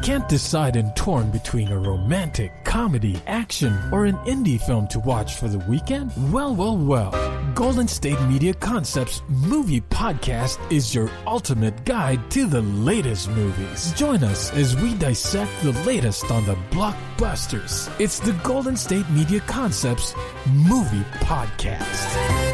Can't decide and torn between a romantic, comedy, action, or an indie film to watch for the weekend? Well. Golden State Media Concepts Movie Podcast is your ultimate guide to the latest movies. Join us as we dissect the latest on the blockbusters. It's the Golden State Media Concepts Movie Podcast.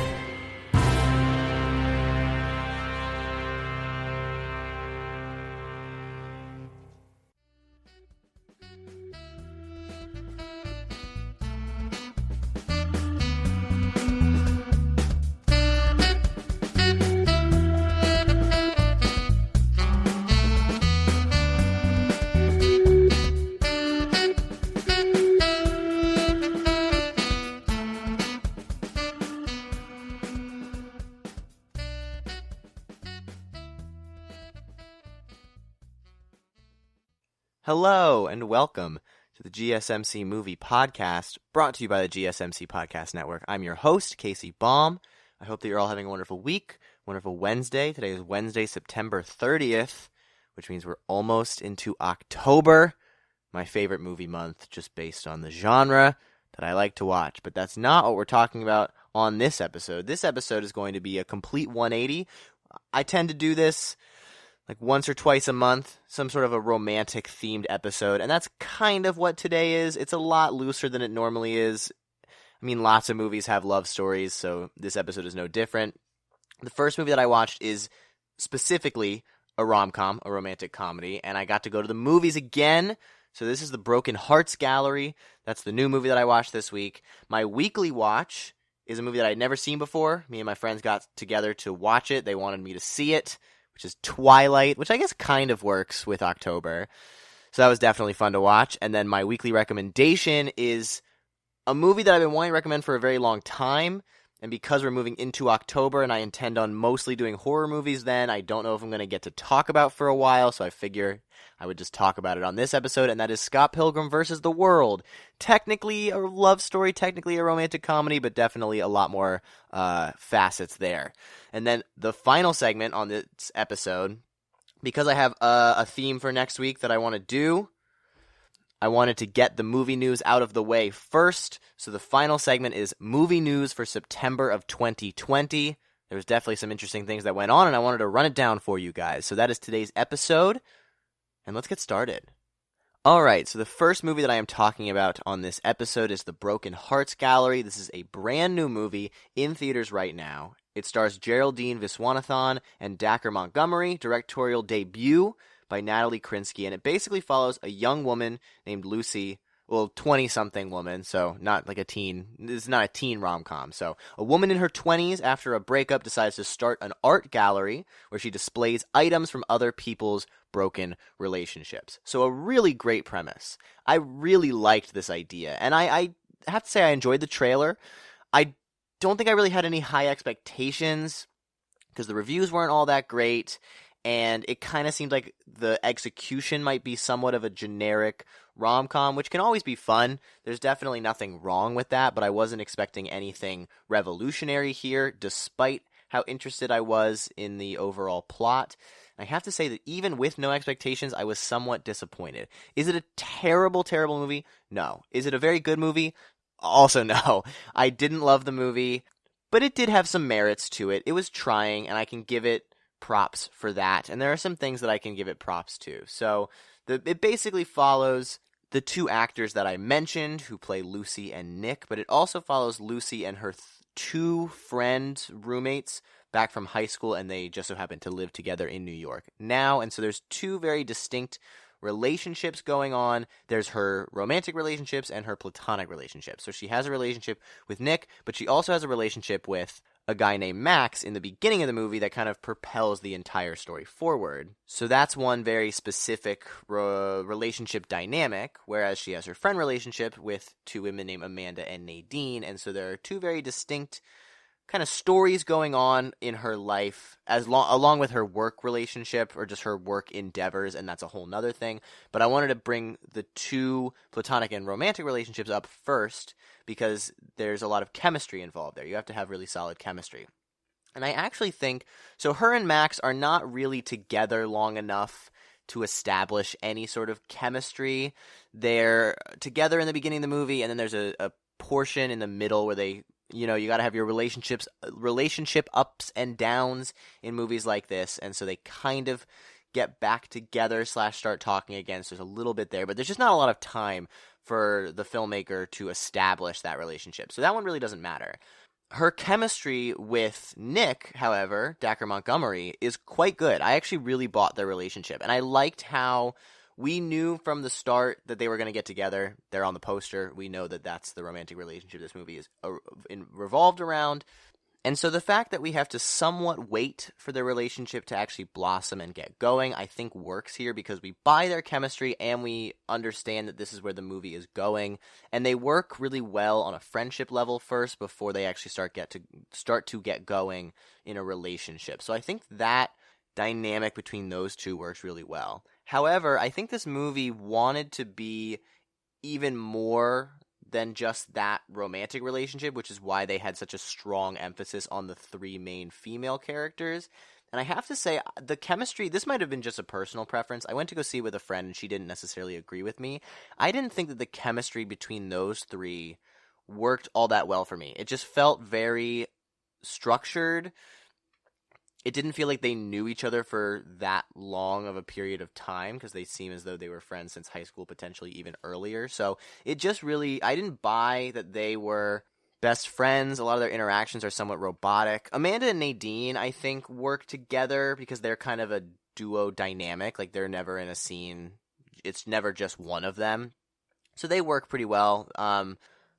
Hello and welcome to the GSMC Movie Podcast, brought to you by the GSMC Podcast Network. I'm your host, Casey Baum. I hope that you're all having a wonderful week, wonderful Wednesday. Today is Wednesday, September 30th, which means we're almost into October, my favorite movie month, just based on the genre that I like to watch. But that's not what we're talking about on this episode. This episode is going to be a complete 180. I tend to do this like once or twice a month, some sort of a romantic themed episode, and that's kind of what today is. It's a lot looser than it normally is. I mean, lots of movies have love stories, so this episode is no different. The first movie that I watched is specifically a rom-com, a romantic comedy, and I got to go to the movies again. So this is the Broken Hearts Gallery. That's the new movie that I watched this week. My weekly watch is a movie that I had never seen before. Me and my friends got together to watch it. They wanted me to see it, which is Twilight, which I guess kind of works with October. So that was definitely fun to watch. And then my weekly recommendation is a movie that I've been wanting to recommend for a very long time. And because we're moving into October and I intend on mostly doing horror movies then, I don't know if I'm going to get to talk about for a while. So I figure I would just talk about it on this episode. And that is Scott Pilgrim versus the World. Technically a love story, technically a romantic comedy, but definitely a lot more facets there. And then the final segment on this episode, because I have a theme for next week that I want to do, I wanted to get the movie news out of the way first. So the final segment is movie news for September of 2020. There was definitely some interesting things that went on, and I wanted to run it down for you guys. So that is today's episode, and let's get started. All right, so the first movie that I am talking about on this episode is The Broken Hearts Gallery. This is a brand new movie in theaters right now. It stars Geraldine Viswanathan and Dacker Montgomery, directorial debut by Natalie Krinsky, and it basically follows a young woman named Lucy, well, 20-something woman, so not like a teen. This is not a teen rom-com. So a woman in her 20s, after a breakup, decides to start an art gallery where she displays items from other people's broken relationships. So a really great premise. I really liked this idea, and I have to say I enjoyed the trailer. I don't think I really had any high expectations because the reviews weren't all that great, and it kind of seemed like the execution might be somewhat of a generic rom-com, which can always be fun. There's definitely nothing wrong with that, but I wasn't expecting anything revolutionary here, despite how interested I was in the overall plot. I have to say that even with no expectations, I was somewhat disappointed. Is it a terrible, terrible movie? No. Is it a very good movie? Also no. I didn't love the movie, but it did have some merits to it. It was trying, and I can give it props for that, and there are some things that I can give it props to. So it basically follows the two actors that I mentioned who play Lucy and Nick, but it also follows Lucy and her two roommates back from high school, and they just so happen to live together in New York now. And so there's two very distinct relationships going on. There's her romantic relationships and her platonic relationships. So she has a relationship with Nick, but she also has a relationship with a guy named Max in the beginning of the movie that kind of propels the entire story forward. So that's one very specific relationship dynamic, whereas she has her friend relationship with two women named Amanda and Nadine. And so there are two very distinct kind of stories going on in her life along with her work relationship or just her work endeavors, and that's a whole nother thing. But I wanted to bring the two platonic and romantic relationships up first because there's a lot of chemistry involved there. You have to have really solid chemistry. And I actually think, so her and Max are not really together long enough to establish any sort of chemistry. They're together in the beginning of the movie, and then there's a portion in the middle where they, you got to have your relationship ups and downs in movies like this, and so they kind of get back together / start talking again. So there's a little bit there, but there's just not a lot of time for the filmmaker to establish that relationship. So that one really doesn't matter. Her chemistry with Nick, however, Dacker Montgomery, is quite good. I actually really bought their relationship, and I liked how we knew from the start that they were going to get together. They're on the poster. We know that that's the romantic relationship this movie is revolved around. And so the fact that we have to somewhat wait for their relationship to actually blossom and get going, I think works here because we buy their chemistry and we understand that this is where the movie is going. And they work really well on a friendship level first before they actually start to get going in a relationship. So I think that dynamic between those two works really well. However, I think this movie wanted to be even more than just that romantic relationship, which is why they had such a strong emphasis on the three main female characters. And I have to say, the chemistry, this might have been just a personal preference. I went to go see it with a friend, and she didn't necessarily agree with me. I didn't think that the chemistry between those three worked all that well for me. It just felt very structured. It didn't feel like they knew each other for that long of a period of time because they seem as though they were friends since high school, potentially even earlier. So it just really, I didn't buy that they were best friends. A lot of their interactions are somewhat robotic. Amanda and Nadine, I think, work together because they're kind of a duo dynamic. Like, they're never in a scene. It's never just one of them. So they work pretty well.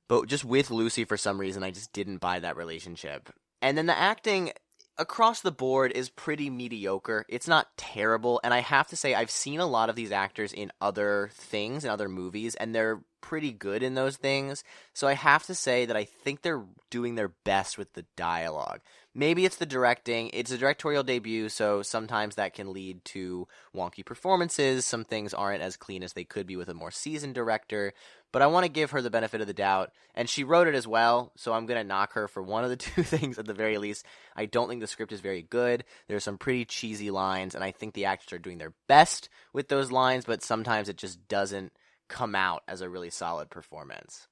But just with Lucy, for some reason, I just didn't buy that relationship. And then the acting across the board is pretty mediocre. It's not terrible, and I have to say I've seen a lot of these actors in other things, in other movies, and they're pretty good in those things. So I have to say that I think they're doing their best with the dialogue. Maybe it's the directing. It's a directorial debut, so sometimes that can lead to wonky performances. Some things aren't as clean as they could be with a more seasoned director. But I want to give her the benefit of the doubt. And she wrote it as well, so I'm going to knock her for one of the two things at the very least. I don't think the script is very good. There's some pretty cheesy lines, and I think the actors are doing their best with those lines, but sometimes it just doesn't come out as a really solid performance.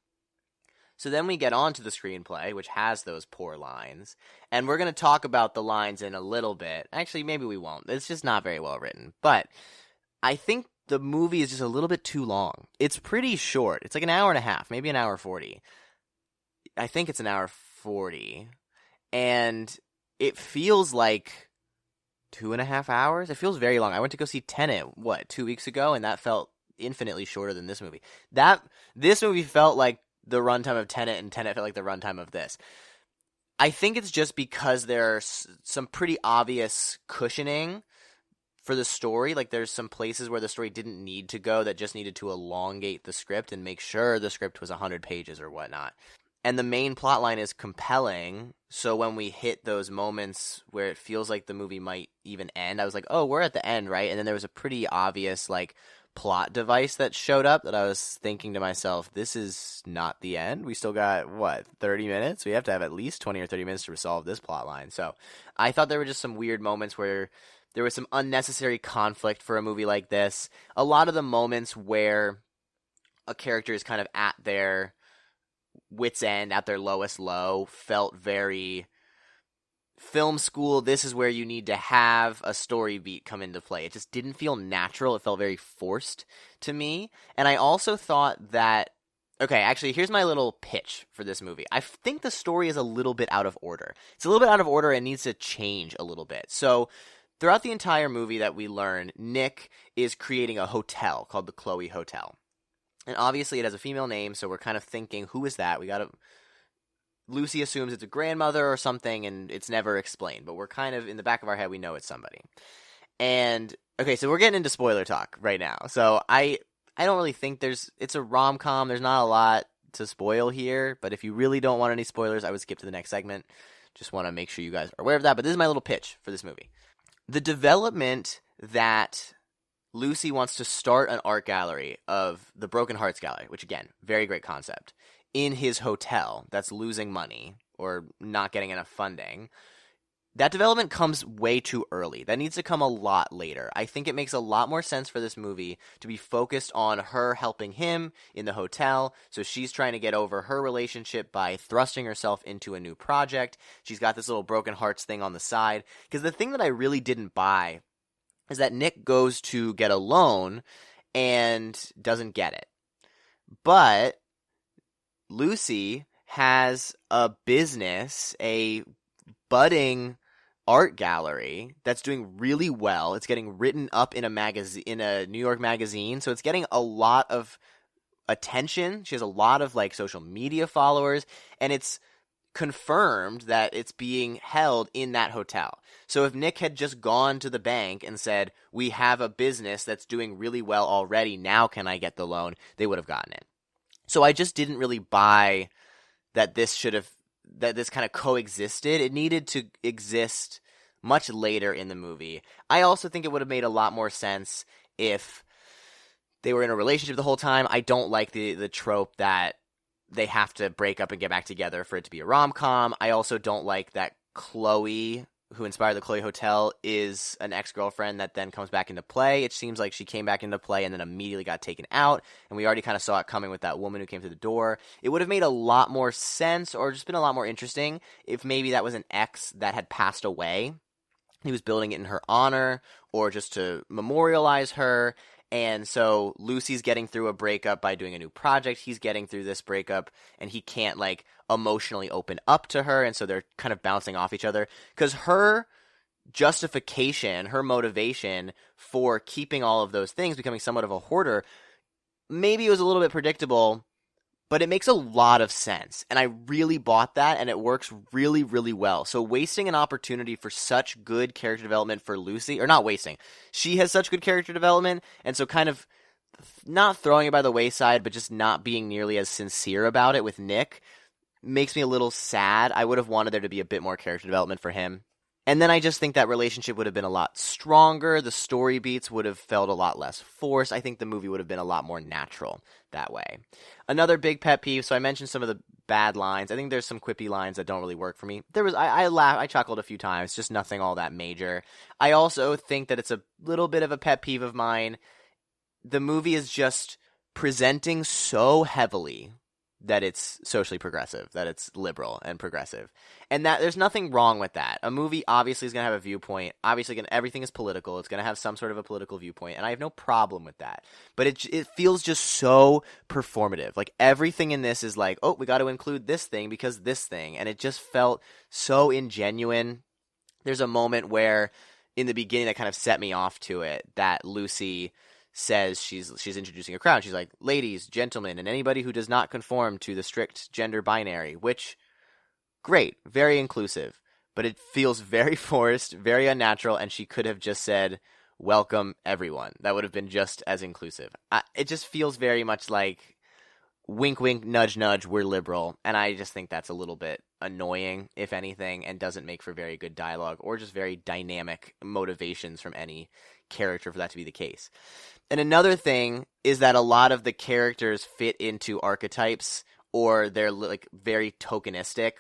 So then we get on to the screenplay, which has those poor lines. And we're going to talk about the lines in a little bit. Actually, maybe we won't. It's just not very well written. But I think the movie is just a little bit too long. It's pretty short. It's like an hour and a half, maybe an hour 40. I think it's an hour 40. And it feels like 2.5 hours. It feels very long. I went to go see Tenet, 2 weeks ago? And that felt infinitely shorter than this movie. This movie felt like the runtime of Tenet, and Tenet felt like the runtime of this. I think it's just because there's some pretty obvious cushioning for the story. Like, there's some places where the story didn't need to go that just needed to elongate the script and make sure the script was 100 pages or whatnot. And the main plot line is compelling, so when we hit those moments where it feels like the movie might even end, I was like, oh, we're at the end, right? And then there was a pretty obvious, plot device that showed up that I was thinking to myself, this is not the end. We still got, 30 minutes? We have to have at least 20 or 30 minutes to resolve this plot line. So I thought there were just some weird moments where there was some unnecessary conflict for a movie like this. A lot of the moments where a character is kind of at their wit's end, at their lowest low, felt very film school. This is where you need to have a story beat come into play. It just didn't feel natural. It felt very forced to me. And I also thought that, okay, actually, here's my little pitch for this movie. I think the story is a little bit out of order. It's a little bit out of order and needs to change a little bit. So throughout the entire movie that we learn, Nick is creating a hotel called the Chloe Hotel. And obviously it has a female name, so we're kind of thinking, who is that? Lucy assumes it's a grandmother or something, and it's never explained. But we're kind of, in the back of our head, we know it's somebody. And, okay, so we're getting into spoiler talk right now. So I don't really think it's a rom-com. There's not a lot to spoil here. But if you really don't want any spoilers, I would skip to the next segment. Just want to make sure you guys are aware of that. But this is my little pitch for this movie. The development that Lucy wants to start an art gallery of the Broken Hearts Gallery, which, again, very great concept, in his hotel that's losing money or not getting enough funding, that development comes way too early. That needs to come a lot later. I think it makes a lot more sense for this movie to be focused on her helping him in the hotel. So she's trying to get over her relationship by thrusting herself into a new project. She's got this little broken hearts thing on the side. Because the thing that I really didn't buy is that Nick goes to get a loan and doesn't get it. But Lucy has a business, a budding art gallery that's doing really well. It's getting written up in a New York magazine, so it's getting a lot of attention. She has a lot of like social media followers, and it's confirmed that it's being held in that hotel. So if Nick had just gone to the bank and said, "We have a business that's doing really well already, now can I get the loan?" they would have gotten it. So I just didn't really buy that this kind of coexisted. It needed to exist much later in the movie. I also think it would have made a lot more sense if they were in a relationship the whole time. I don't like the trope that they have to break up and get back together for it to be a rom-com. I also don't like that Chloe, who inspired the Chloe Hotel, is an ex-girlfriend that then comes back into play. It seems like she came back into play and then immediately got taken out, and we already kind of saw it coming with that woman who came through the door. It would have made a lot more sense, or just been a lot more interesting, if maybe that was an ex that had passed away. He was building it in her honor, or just to memorialize her. And so Lucy's getting through a breakup by doing a new project. He's getting through this breakup, and he can't, like, emotionally open up to her, and so they're kind of bouncing off each other. Because her justification, her motivation for keeping all of those things, becoming somewhat of a hoarder, maybe it was a little bit predictable, but it makes a lot of sense. And I really bought that, and it works really, really well. So wasting an opportunity for such good character development for Lucy, or not wasting, she has such good character development, and so kind of not throwing it by the wayside, but just not being nearly as sincere about it with Nick makes me a little sad. I would have wanted there to be a bit more character development for him. And then I just think that relationship would have been a lot stronger. The story beats would have felt a lot less forced. I think the movie would have been a lot more natural that way. Another big pet peeve, so I mentioned some of the bad lines. I think there's some quippy lines that don't really work for me. I laughed, I chuckled a few times, just nothing all that major. I also think that it's a little bit of a pet peeve of mine. The movie is just presenting so heavily that it's socially progressive, that it's liberal and progressive. And that there's nothing wrong with that. A movie obviously is going to have a viewpoint. Obviously, everything is political. It's going to have some sort of a political viewpoint, and I have no problem with that. But it feels just so performative. Like, everything in this is like, oh, we got to include this thing because this thing. And it just felt so ingenuine. There's a moment where, in the beginning, that kind of set me off to it, that Lucy says she's introducing a crowd. She's like, ladies, gentlemen, and anybody who does not conform to the strict gender binary, which, great, very inclusive, but it feels very forced, very unnatural, and she could have just said, welcome everyone. That would have been just as inclusive. It just feels very much like, wink, wink, nudge, nudge, we're liberal, and I just think that's a little bit annoying, if anything, and doesn't make for very good dialogue, or just very dynamic motivations from any character for that to be the case. And another thing is that a lot of the characters fit into archetypes, or they're like very tokenistic.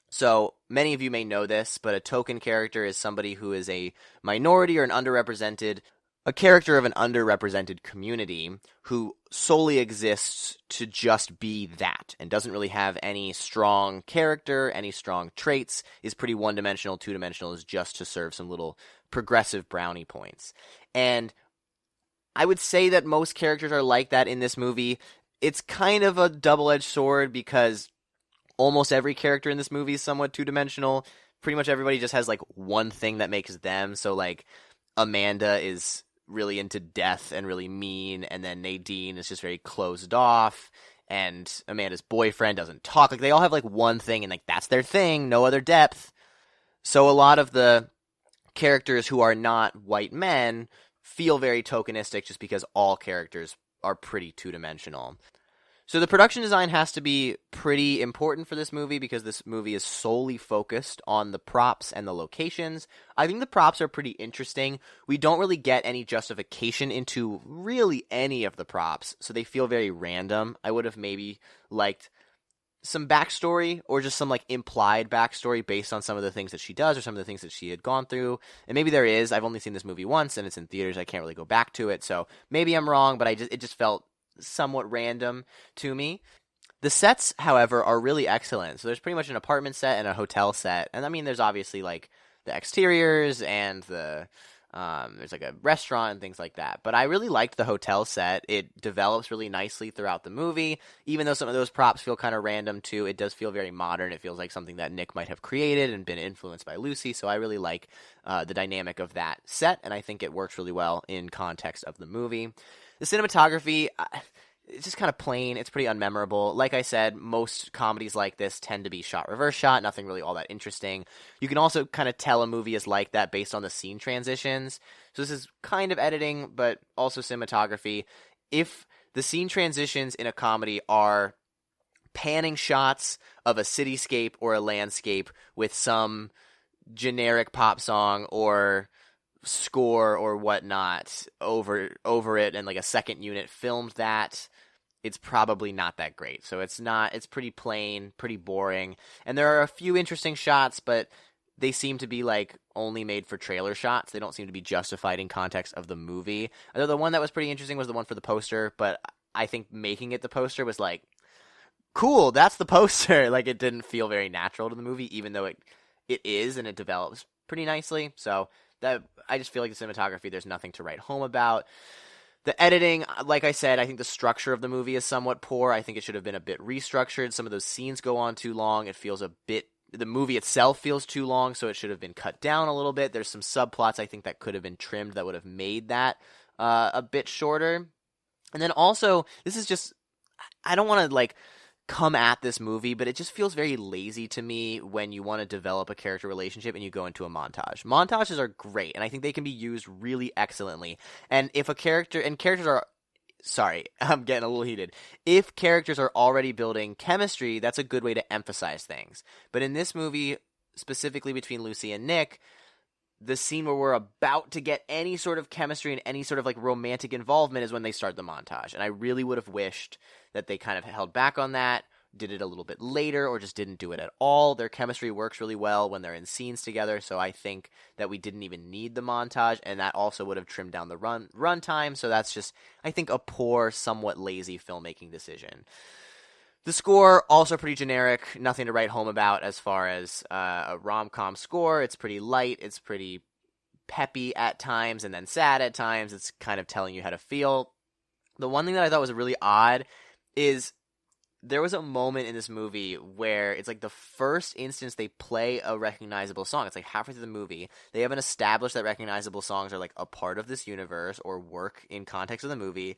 So many of you may know this, but a token character is somebody who is a minority or a character of an underrepresented community who solely exists to just be that and doesn't really have any strong character, any strong traits, is pretty one-dimensional, two-dimensional, is just to serve some little progressive brownie points. And I would say that most characters are like that in this movie. It's kind of a double-edged sword because almost every character in this movie is somewhat two-dimensional. Pretty much everybody just has like one thing that makes them. So like Amanda is really into death and really mean, and then Nadine is just very closed off, and Amanda's boyfriend doesn't talk. Like, they all have like one thing, and like that's their thing, no other depth. So a lot of the characters who are not white men feel very tokenistic just because all characters are pretty two-dimensional. So the production design has to be pretty important for this movie because this movie is solely focused on the props and the locations. I think the props are pretty interesting. We don't really get any justification into really any of the props, so they feel very random. I would have maybe liked some backstory or just some like implied backstory based on some of the things that she does or some of the things that she had gone through. And maybe there is. I've only seen this movie once and it's in theaters. I can't really go back to it. So maybe I'm wrong, but it just felt somewhat random to me. The sets, however, are really excellent. So there's pretty much an apartment set and a hotel set. And I mean, there's obviously like the exteriors and there's like a restaurant and things like that. But I really liked the hotel set. It develops really nicely throughout the movie. Even though some of those props feel kind of random too, it does feel very modern. It feels like something that Nick might have created and been influenced by Lucy. So I really like the dynamic of that set, and I think it works really well in context of the movie. The cinematography, it's just kind of plain. It's pretty unmemorable. Like I said, most comedies like this tend to be shot reverse shot, nothing really all that interesting. You can also kind of tell a movie is like that based on the scene transitions. So this is kind of editing, but also cinematography. If the scene transitions in a comedy are panning shots of a cityscape or a landscape with some generic pop song or score or whatnot over it, and like a second unit filmed that, it's probably not that great. So it's pretty plain, pretty boring. And there are a few interesting shots, but they seem to be like only made for trailer shots. They don't seem to be justified in context of the movie. Although the one that was pretty interesting was the one for the poster, but I think making it the poster was like, cool, that's the poster. Like, it didn't feel very natural to the movie, even though it is, and it develops pretty nicely. So that, I just feel like the cinematography, there's nothing to write home about. The editing, like I said, I think the structure of the movie is somewhat poor. I think it should have been a bit restructured. Some of those scenes go on too long. The movie itself feels too long, so it should have been cut down a little bit. There's some subplots I think that could have been trimmed that would have made that a bit shorter. And then also, this is just, I don't want to like come at this movie, but it just feels very lazy to me when you want to develop a character relationship and you go into a montage. Montages are great, and I think they can be used really excellently. And if a character, and characters are, sorry, I'm getting a little heated. If characters are already building chemistry, that's a good way to emphasize things. But in this movie, specifically between Lucy and Nick, the scene where we're about to get any sort of chemistry and any sort of like romantic involvement is when they start the montage. And I really would have wished that they kind of held back on that, did it a little bit later, or just didn't do it at all. Their chemistry works really well when they're in scenes together, so I think that we didn't even need the montage, and that also would have trimmed down the run time. So that's just, I think, a poor, somewhat lazy filmmaking decision. The score, also pretty generic, nothing to write home about as far as a rom-com score. It's pretty light, it's pretty peppy at times, and then sad at times. It's kind of telling you how to feel. The one thing that I thought was really odd is there was a moment in this movie where it's like the first instance they play a recognizable song. It's like halfway through the movie. They haven't established that recognizable songs are like a part of this universe or work in context of the movie.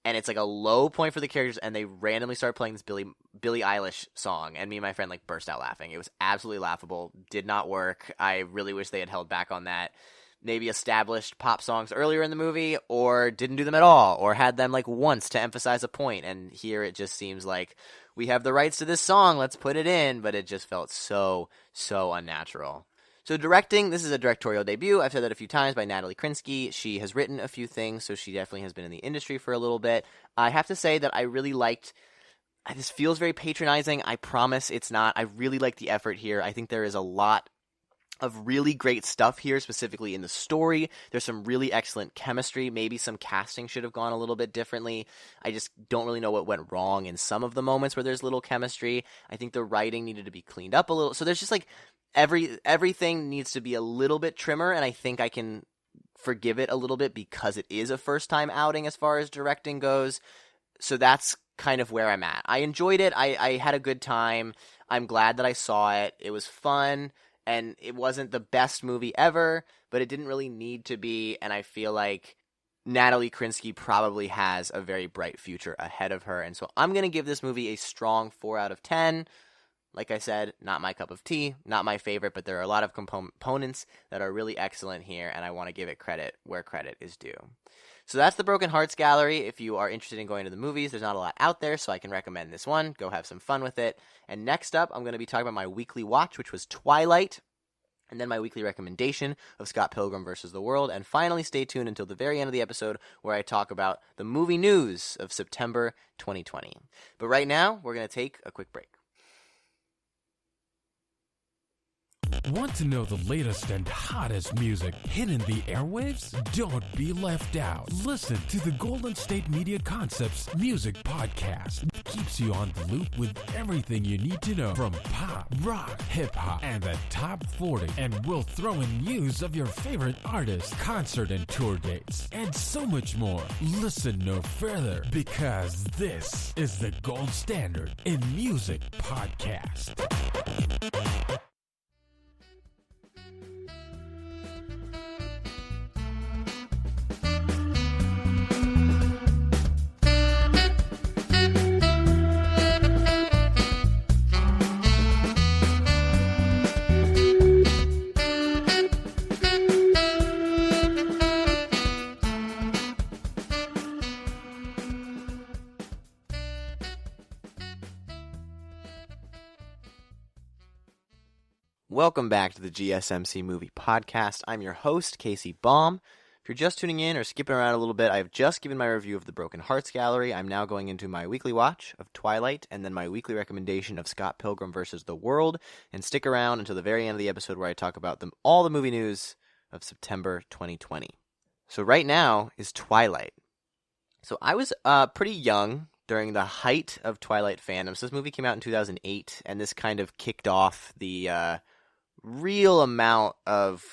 And it's like a low point for the characters, and they randomly start playing this Billie Eilish song, and me and my friend like burst out laughing. It was absolutely laughable. Did not work. I really wish they had held back on that. Maybe established pop songs earlier in the movie, or didn't do them at all, or had them like once to emphasize a point. And here it just seems like we have the rights to this song, let's put it in, but it just felt so unnatural. So directing, this is a directorial debut. I've said that a few times, by Natalie Krinsky. She has written a few things, so she definitely has been in the industry for a little bit. I have to say that I really liked, this feels very patronizing. I promise it's not. I really like the effort here. I think there is a lot of really great stuff here, specifically in the story. There's some really excellent chemistry. Maybe some casting should have gone a little bit differently. I just don't really know what went wrong in some of the moments where there's little chemistry. I think the writing needed to be cleaned up a little. So there's just like everything needs to be a little bit trimmer, and I think I can forgive it a little bit because it is a first-time outing as far as directing goes. So that's kind of where I'm at. I enjoyed it. I had a good time. I'm glad that I saw it. It was fun. And it wasn't the best movie ever, but it didn't really need to be, and I feel like Natalie Krinsky probably has a very bright future ahead of her, and so I'm going to give this movie a strong 4 out of 10. Like I said, not my cup of tea, not my favorite, but there are a lot of components that are really excellent here, and I want to give it credit where credit is due. So that's the Broken Hearts Gallery. If you are interested in going to the movies, there's not a lot out there, so I can recommend this one. Go have some fun with it. And next up, I'm going to be talking about my weekly watch, which was Twilight, and then my weekly recommendation of Scott Pilgrim vs. the World. And finally, stay tuned until the very end of the episode where I talk about the movie news of September 2020. But right now, we're going to take a quick break. Want to know the latest and hottest music hitting the airwaves? Don't be left out. Listen to the Golden State Media Concepts Music Podcast. It keeps you on the loop with everything you need to know from pop, rock, hip-hop, and the top 40. And we'll throw in news of your favorite artists, concert and tour dates, and so much more. Listen no further, because this is the gold standard in music podcast. Welcome back to the GSMC Movie Podcast. I'm your host, Casey Baum. If you're just tuning in or skipping around a little bit, I've just given my review of The Broken Hearts Gallery. I'm now going into my weekly watch of Twilight, and then my weekly recommendation of Scott Pilgrim vs. the World. And stick around until the very end of the episode where I talk about all the movie news of September 2020. So right now is Twilight. So I was pretty young during the height of Twilight fandom. So this movie came out in 2008, and this kind of kicked off the real amount of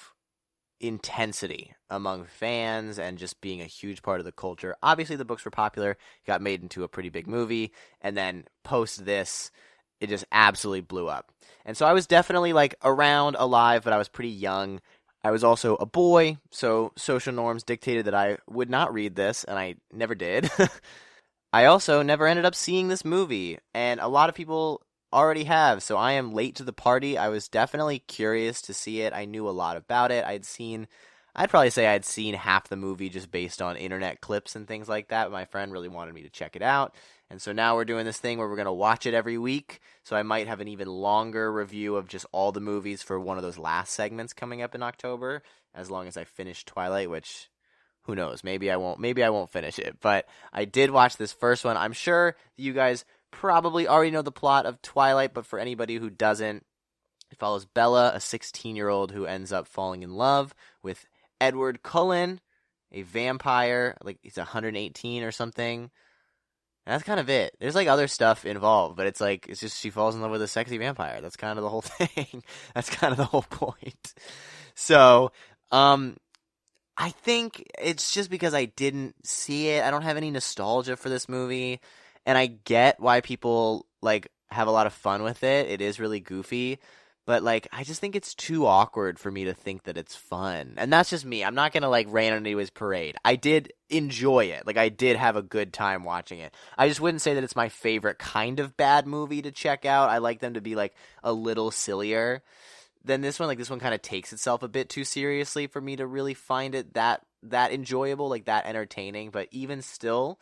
intensity among fans and just being a huge part of the culture. Obviously, the books were popular, got made into a pretty big movie, and then post this, it just absolutely blew up. And so I was definitely around, alive, but I was pretty young. I was also a boy, so social norms dictated that I would not read this, and I never did. I also never ended up seeing this movie, and a lot of people already have, so I am late to the party. I was definitely curious to see it. I knew a lot about it. I'd probably say I'd seen half the movie just based on internet clips and things like that. My friend really wanted me to check it out, and so now we're doing this thing where we're going to watch it every week, so I might have an even longer review of just all the movies for one of those last segments coming up in October, as long as I finish Twilight, which who knows, maybe I won't finish it, but I did watch this first one. I'm sure you guys probably already know the plot of Twilight, but for anybody who doesn't, it follows Bella, a 16-year-old who ends up falling in love with Edward Cullen, a vampire, he's 118 or something. And that's kind of it. There's other stuff involved, but it's just she falls in love with a sexy vampire. That's kind of the whole thing. That's kind of the whole point. So, I think it's just because I didn't see it. I don't have any nostalgia for this movie. And I get why people, have a lot of fun with it. It is really goofy. But, I just think it's too awkward for me to think that it's fun. And that's just me. I'm not going to, rain on anybody's parade. I did enjoy it. I did have a good time watching it. I just wouldn't say that it's my favorite kind of bad movie to check out. I like them to be, a little sillier than this one. This one kind of takes itself a bit too seriously for me to really find it that enjoyable, that entertaining. But even still,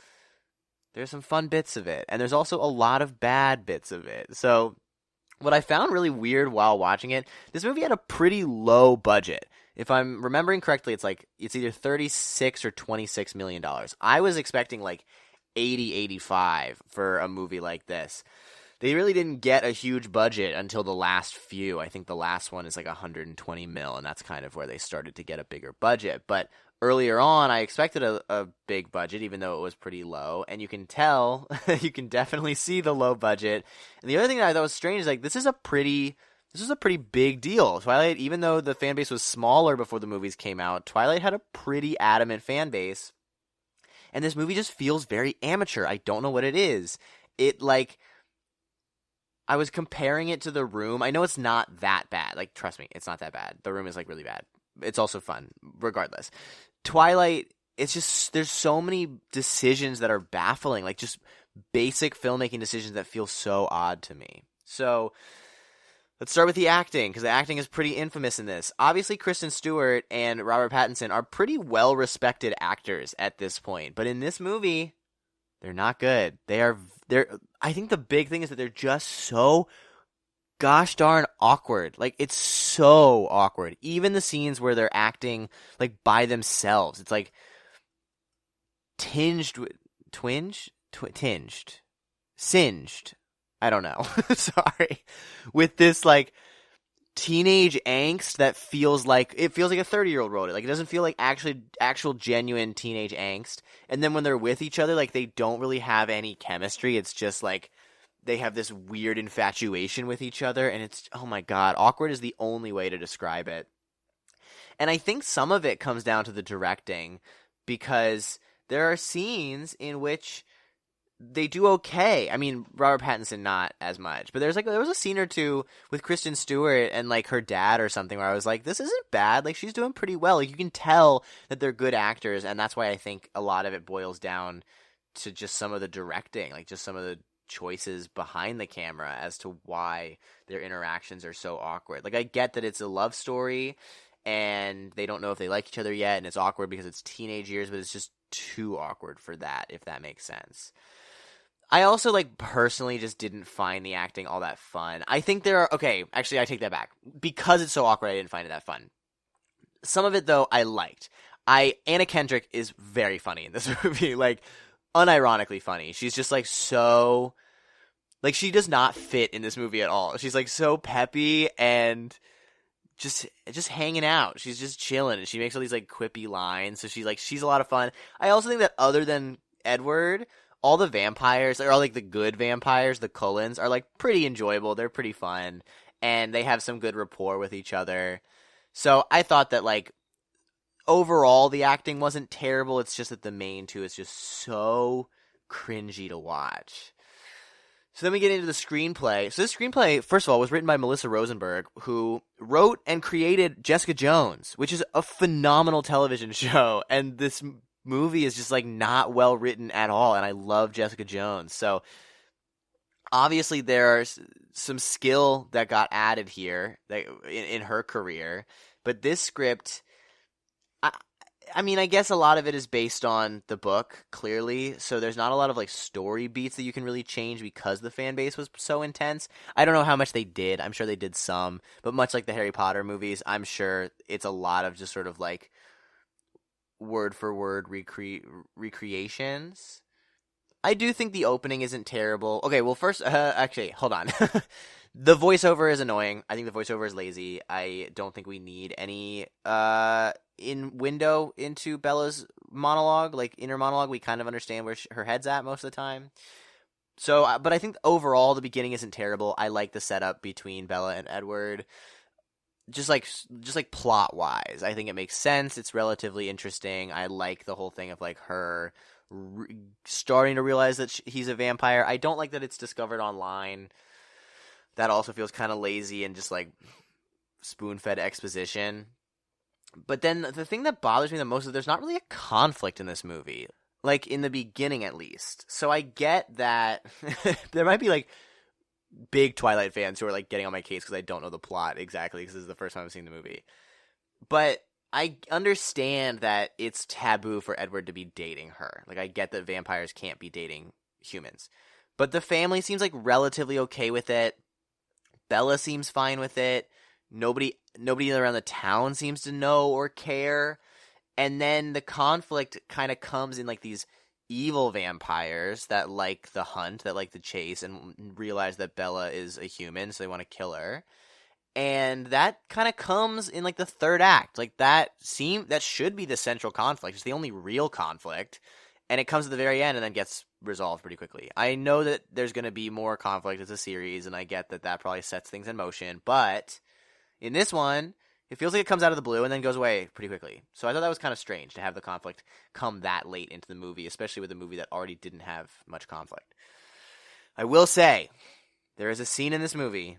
there's some fun bits of it, and there's also a lot of bad bits of it. So what I found really weird while watching it, this movie had a pretty low budget. If I'm remembering correctly, it's either $36 or $26 million. I was expecting 80, 85 for a movie like this. They really didn't get a huge budget until the last few. I think the last one is 120 mil, and that's kind of where they started to get a bigger budget. But earlier on, I expected a big budget, even though it was pretty low. And you can tell, you can definitely see the low budget. And the other thing that I thought was strange is this was a pretty big deal. Twilight, even though the fan base was smaller before the movies came out, Twilight had a pretty adamant fan base. And this movie just feels very amateur. I don't know what it is. I was comparing it to The Room. I know it's not that bad. Trust me, it's not that bad. The Room is really bad. It's also fun, regardless. Twilight, it's just, there's so many decisions that are baffling, just basic filmmaking decisions that feel so odd to me. So, let's start with the acting, because the acting is pretty infamous in this. Obviously, Kristen Stewart and Robert Pattinson are pretty well-respected actors at this point, but in this movie, they're not good. I think the big thing is that they're just so gosh darn awkward. It's so awkward. Even the scenes where they're acting by themselves, it's singed. I don't know. Sorry. With this teenage angst that feels like a 30-year-old wrote it. Like, it doesn't feel like actual genuine teenage angst. And then when they're with each other, like, they don't really have any chemistry. It's just like they have this weird infatuation with each other, and it's, oh my god, awkward is the only way to describe it. And I think some of it comes down to the directing, because there are scenes in which they do okay. I mean, Robert Pattinson not as much, but there was a scene or two with Kristen Stewart and like her dad or something where I was like, this isn't bad. Like, she's doing pretty well. Like, you can tell that they're good actors, and that's why I think a lot of it boils down to just some of the directing, like just some of the choices behind the camera as to why their interactions are so awkward. Like, I get that it's a love story and they don't know if they like each other yet, and it's awkward because it's teenage years, but it's just too awkward for that, if that makes sense. I also, like, personally just didn't find the acting all that fun. I think actually, I take that back. Because it's so awkward, I didn't find it that fun. Some of it, though, I liked. Anna Kendrick is very funny in this movie, like, unironically funny. She's just, like, so, like, she does not fit in this movie at all. She's, like, so peppy and just hanging out. She's just chilling, and she makes all these, like, quippy lines, so she's a lot of fun. I also think that other than Edward, all the vampires, or like the good vampires, the Cullens, are like pretty enjoyable. They're pretty fun, and they have some good rapport with each other. So I thought that, like, overall the acting wasn't terrible. It's just that the main two is just so cringy to watch. So then we get into the screenplay. So this screenplay, first of all, was written by Melissa Rosenberg, who wrote and created Jessica Jones, which is a phenomenal television show. And this movie is just, like, not well written at all. And I love Jessica Jones. So obviously there's some skill that got added here in her career. But this script, I mean, I guess a lot of it is based on the book, clearly, so there's not a lot of, like, story beats that you can really change because the fan base was so intense. I don't know how much they did. I'm sure they did some, but much like the Harry Potter movies, I'm sure it's a lot of just sort of, like, word-for-word recreations. I do think the opening isn't terrible. Okay, well, first, actually, hold on. The voiceover is annoying. I think the voiceover is lazy. I don't think we need any window into Bella's monologue, like inner monologue. We kind of understand where her head's at most of the time. So, but I think overall the beginning isn't terrible. I like the setup between Bella and Edward. Just like plot wise, I think it makes sense. It's relatively interesting. I like the whole thing of, like, her starting to realize that he's a vampire. I don't like that it's discovered online. That also feels kind of lazy and just, like, spoon-fed exposition. But then the thing that bothers me the most is there's not really a conflict in this movie. Like, in the beginning, at least. So I get that there might be, like, big Twilight fans who are, like, getting on my case because I don't know the plot exactly because this is the first time I've seen the movie. But I understand that it's taboo for Edward to be dating her. Like, I get that vampires can't be dating humans. But the family seems, like, relatively okay with it. Bella seems fine with it. Nobody around the town seems to know or care. And then the conflict kind of comes in, like, these evil vampires that like the hunt, that like the chase, and realize that Bella is a human, so they want to kill her. And that kind of comes in, like, the third act. Like, that should be the central conflict. It's the only real conflict. And it comes at the very end and then gets resolved pretty quickly. I know that there's going to be more conflict as a series, and I get that probably sets things in motion. But in this one, it feels like it comes out of the blue and then goes away pretty quickly. So I thought that was kind of strange to have the conflict come that late into the movie, especially with a movie that already didn't have much conflict. I will say, there is a scene in this movie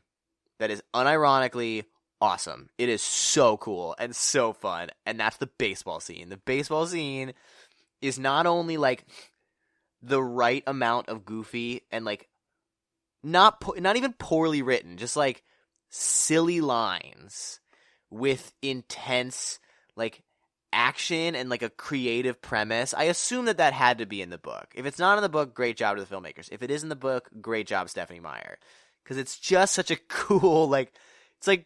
that is unironically awesome. It is so cool and so fun, and that's the baseball scene. The baseball scene is not only, like, the right amount of goofy and, like, not even poorly written, just, like, silly lines with intense, like, action and, like, a creative premise. I assume that had to be in the book. If it's not in the book, great job to the filmmakers. If it is in the book, great job, Stephanie Meyer. Because it's just such a cool, like, it's like,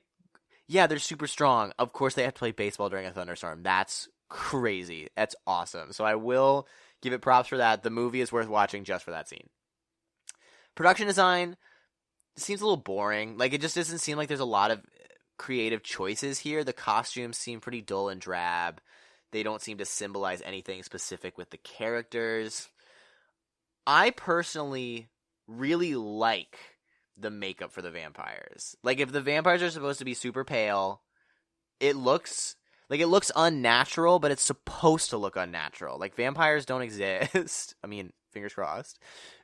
yeah, they're super strong. Of course they have to play baseball during a thunderstorm. That's crazy. That's awesome. So I will give it props for that. The movie is worth watching just for that scene. Production design seems a little boring. Like, it just doesn't seem like there's a lot of creative choices here. The costumes seem pretty dull and drab. They don't seem to symbolize anything specific with the characters. I personally really like the makeup for the vampires. Like, if the vampires are supposed to be super pale, it looks unnatural, but it's supposed to look unnatural. Like, vampires don't exist. I mean, fingers crossed.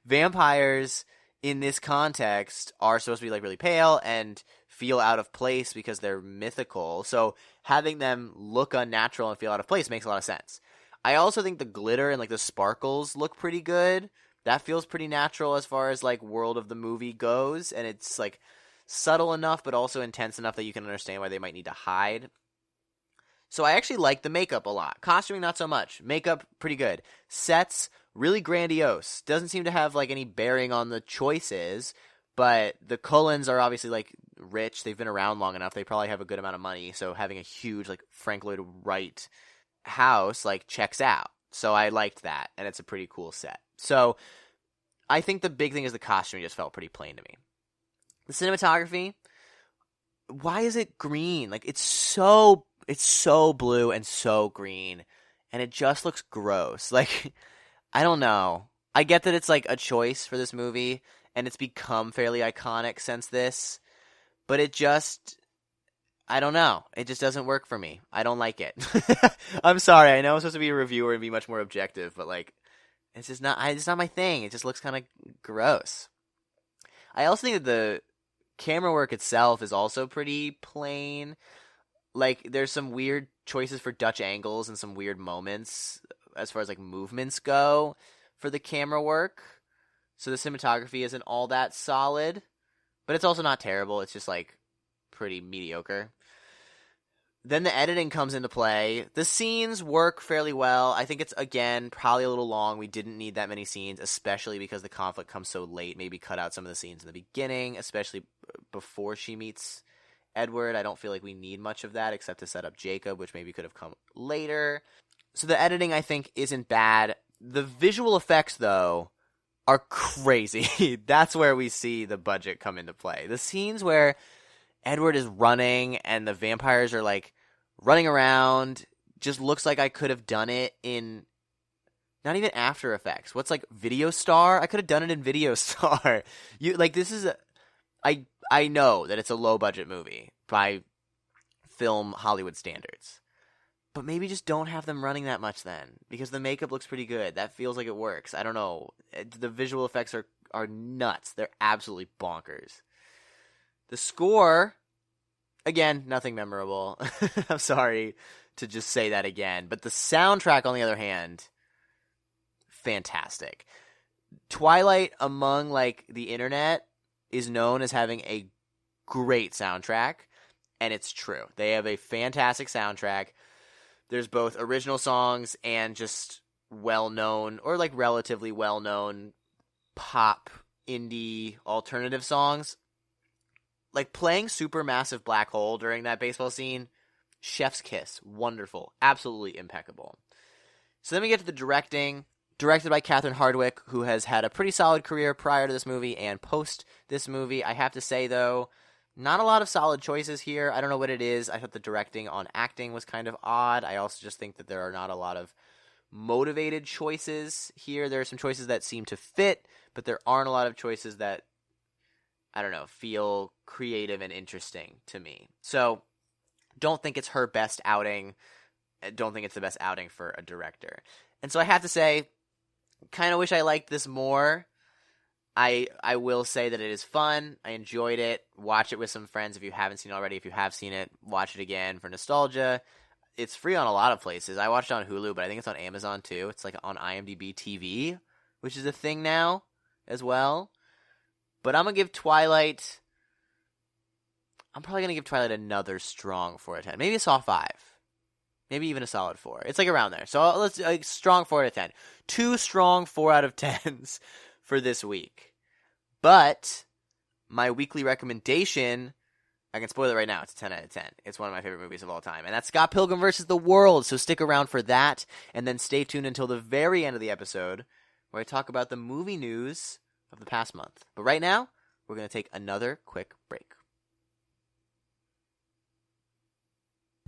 Vampires in this context are supposed to be like really pale and feel out of place because they're mythical. So having them look unnatural and feel out of place makes a lot of sense. I also think the glitter and like the sparkles look pretty good. That feels pretty natural as far as like world of the movie goes, and it's like subtle enough but also intense enough that you can understand why they might need to hide. So I actually like the makeup a lot. Costuming, not so much. Makeup, pretty good. Sets, really grandiose. Doesn't seem to have like any bearing on the choices, but the Cullens are obviously like rich. They've been around long enough. They probably have a good amount of money. So having a huge like Frank Lloyd Wright house like checks out. So I liked that, and it's a pretty cool set. So I think the big thing is the costume just felt pretty plain to me. The cinematography, why is it green? Like, it's so blue and so green, and it just looks gross. Like, I don't know. I get that it's like a choice for this movie, and it's become fairly iconic since this, but it just, I don't know. It just doesn't work for me. I don't like it. I'm sorry. I know I'm supposed to be a reviewer and be much more objective, but like, it's not my thing. It just looks kind of gross. I also think that the camera work itself is also pretty plain. Like, there's some weird choices for Dutch angles and some weird moments as far as like movements go for the camera work. So the cinematography isn't all that solid, but it's also not terrible. It's just like pretty mediocre. Then the editing comes into play. The scenes work fairly well. I think it's, again, probably a little long. We didn't need that many scenes, especially because the conflict comes so late. Maybe cut out some of the scenes in the beginning, especially before she meets Edward. I don't feel like we need much of that except to set up Jacob, which maybe could have come later. So the editing, I think, isn't bad. The visual effects, though, are crazy. That's where we see the budget come into play. The scenes where Edward is running and the vampires are like running around just looks like I could have done it in not even After Effects. What's like Video Star? I could have done it in Video Star. I know that it's a low budget movie by film Hollywood standards. But maybe just don't have them running that much then, because the makeup looks pretty good. That feels like it works. I don't know. The visual effects are nuts. They're absolutely bonkers. The score, again, nothing memorable. I'm sorry to just say that again. But the soundtrack, on the other hand, fantastic. Twilight, among like the internet, is known as having a great soundtrack, and it's true. They have a fantastic soundtrack. There's both original songs and just well-known, or like relatively well-known pop, indie, alternative songs. Like playing Supermassive Black Hole during that baseball scene, chef's kiss. Wonderful. Absolutely impeccable. So then we get to the directing. Directed by Catherine Hardwicke, who has had a pretty solid career prior to this movie and post this movie. I have to say, though, not a lot of solid choices here. I don't know what it is. I thought the directing on acting was kind of odd. I also just think that there are not a lot of motivated choices here. There are some choices that seem to fit, but there aren't a lot of choices that, I don't know, feel creative and interesting to me. So, don't think it's her best outing. I don't think it's the best outing for a director. And so I have to say, kind of wish I liked this more. I will say that it is fun. I enjoyed it. Watch it with some friends if you haven't seen it already. If you have seen it, watch it again for nostalgia. It's free on a lot of places. I watched it on Hulu, but I think it's on Amazon too. It's like on IMDb TV, which is a thing now as well. But I'm probably going to give Twilight another strong 4 out of 10. Maybe a soft 5. Maybe even a solid 4. It's like around there. So let's strong 4 out of 10. 2 strong 4 out of 10s for this week. But my weekly recommendation, I can spoil it right now. It's a 10 out of 10. It's one of my favorite movies of all time. And that's Scott Pilgrim vs. the World. So stick around for that. And then stay tuned until the very end of the episode where I talk about the movie news of the past month. But right now, we're going to take another quick break.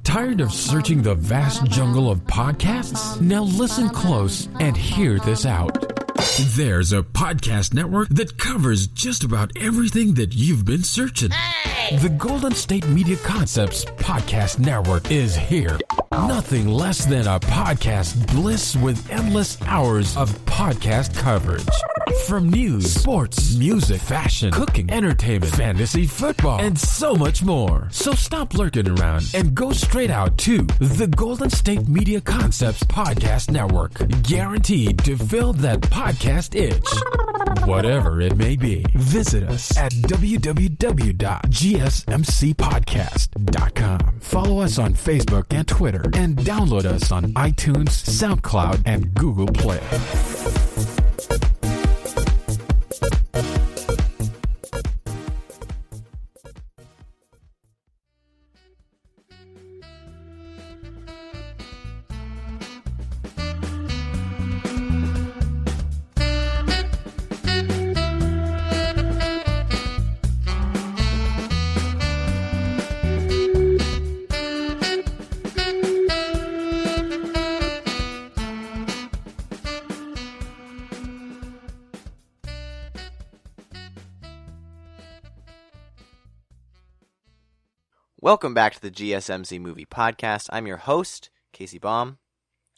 Tired of searching the vast jungle of podcasts? Now listen close and hear this out. There's a podcast network that covers just about everything that you've been searching. Hey! The Golden State Media Concepts Podcast Network is here. Nothing less than a podcast bliss with endless hours of podcast coverage. From news, sports, music, fashion, cooking, entertainment, fantasy, football, and so much more. So stop lurking around and go straight out to the Golden State Media Concepts Podcast Network. Guaranteed to fill that podcast itch. Whatever it may be. Visit us at www.gsmcpodcast.com. Follow us on Facebook and Twitter, and download us on iTunes, SoundCloud, and Google Play. Welcome back to the GSMC Movie Podcast. I'm your host, Casey Baum.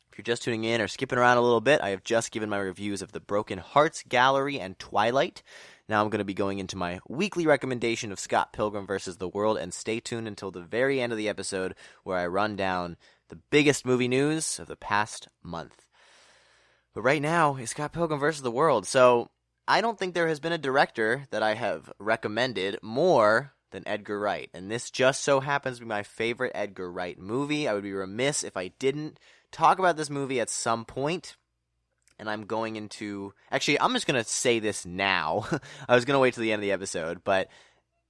If you're just tuning in or skipping around a little bit, I have just given my reviews of The Broken Hearts Gallery and Twilight. Now I'm going to be going into my weekly recommendation of Scott Pilgrim vs. the World, and stay tuned until the very end of the episode where I run down the biggest movie news of the past month. But right now, it's Scott Pilgrim vs. the World, so I don't think there has been a director that I have recommended more than Edgar Wright, and this just so happens to be my favorite Edgar Wright movie. I would be remiss if I didn't talk about this movie at some point, and I'm going into... Actually, I'm just going to say this now. I was going to wait till the end of the episode, but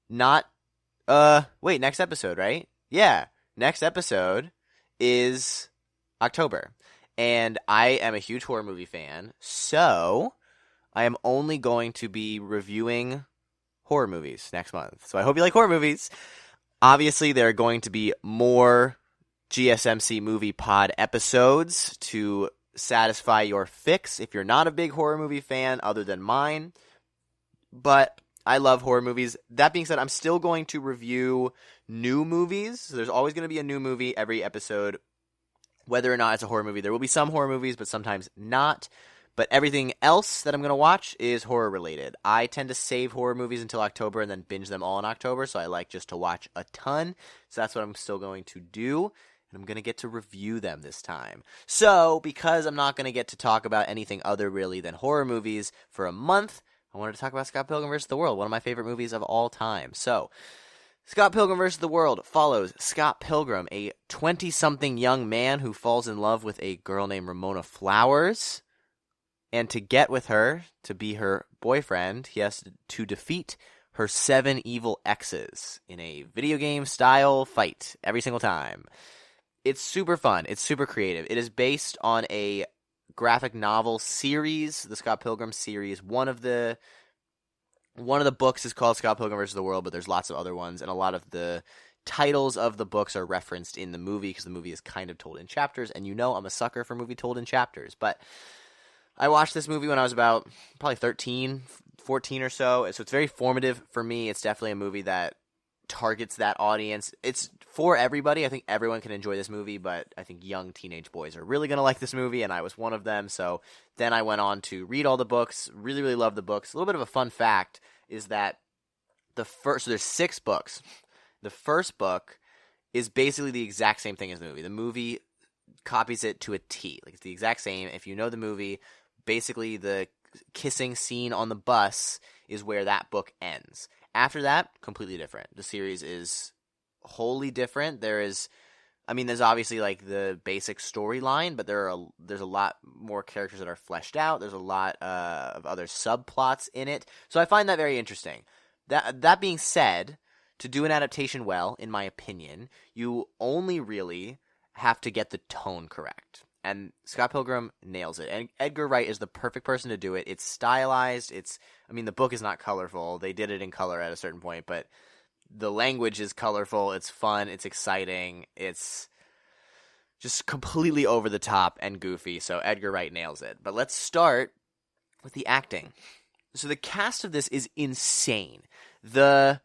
not... Wait, next episode, right? Yeah, next episode is October, and I am a huge horror movie fan, so I am only going to be reviewing horror movies next month. So I hope you like horror movies. Obviously, there are going to be more GSMC Movie Pod episodes to satisfy your fix if you're not a big horror movie fan other than mine. But I love horror movies. That being said, I'm still going to review new movies. So there's always going to be a new movie every episode, whether or not it's a horror movie. There will be some horror movies, but sometimes not. But everything else that I'm going to watch is horror-related. I tend to save horror movies until October and then binge them all in October, so I like just to watch a ton. So that's what I'm still going to do, and I'm going to get to review them this time. So, because I'm not going to get to talk about anything other really than horror movies for a month, I wanted to talk about Scott Pilgrim vs. the World, one of my favorite movies of all time. So, Scott Pilgrim vs. the World follows Scott Pilgrim, a 20-something young man who falls in love with a girl named Ramona Flowers. And to get with her, to be her boyfriend, he has to defeat her 7 evil exes in a video game style fight every single time. It's super fun. It's super creative. It is based on a graphic novel series, the Scott Pilgrim series. One of the books is called Scott Pilgrim vs. the World, but there's lots of other ones, and a lot of the titles of the books are referenced in the movie because the movie is kind of told in chapters, and you know I'm a sucker for movie told in chapters, but I watched this movie when I was about probably 13, 14 or so. So it's very formative for me. It's definitely a movie that targets that audience. It's for everybody. I think everyone can enjoy this movie, but I think young teenage boys are really going to like this movie, and I was one of them. So then I went on to read all the books, really, really love the books. A little bit of a fun fact is that so there's 6 books. The first book is basically the exact same thing as the movie. The movie copies it to a T. Like, it's the exact same. If you know the movie, basically the kissing scene on the bus is where that book ends. After that, completely different. The series is wholly different. There's obviously like the basic storyline, but there's a lot more characters that are fleshed out. There's a lot of other subplots in it. So I find that very interesting. That being said, to do an adaptation well, in my opinion, you only really have to get the tone correct. And Scott Pilgrim nails it. And Edgar Wright is the perfect person to do it. It's stylized. The book is not colorful. They did it in color at a certain point, but The language is colorful, it's fun, it's exciting, it's just completely over the top and goofy, so Edgar Wright nails it. But let's start with the acting. So the cast of this is insane. The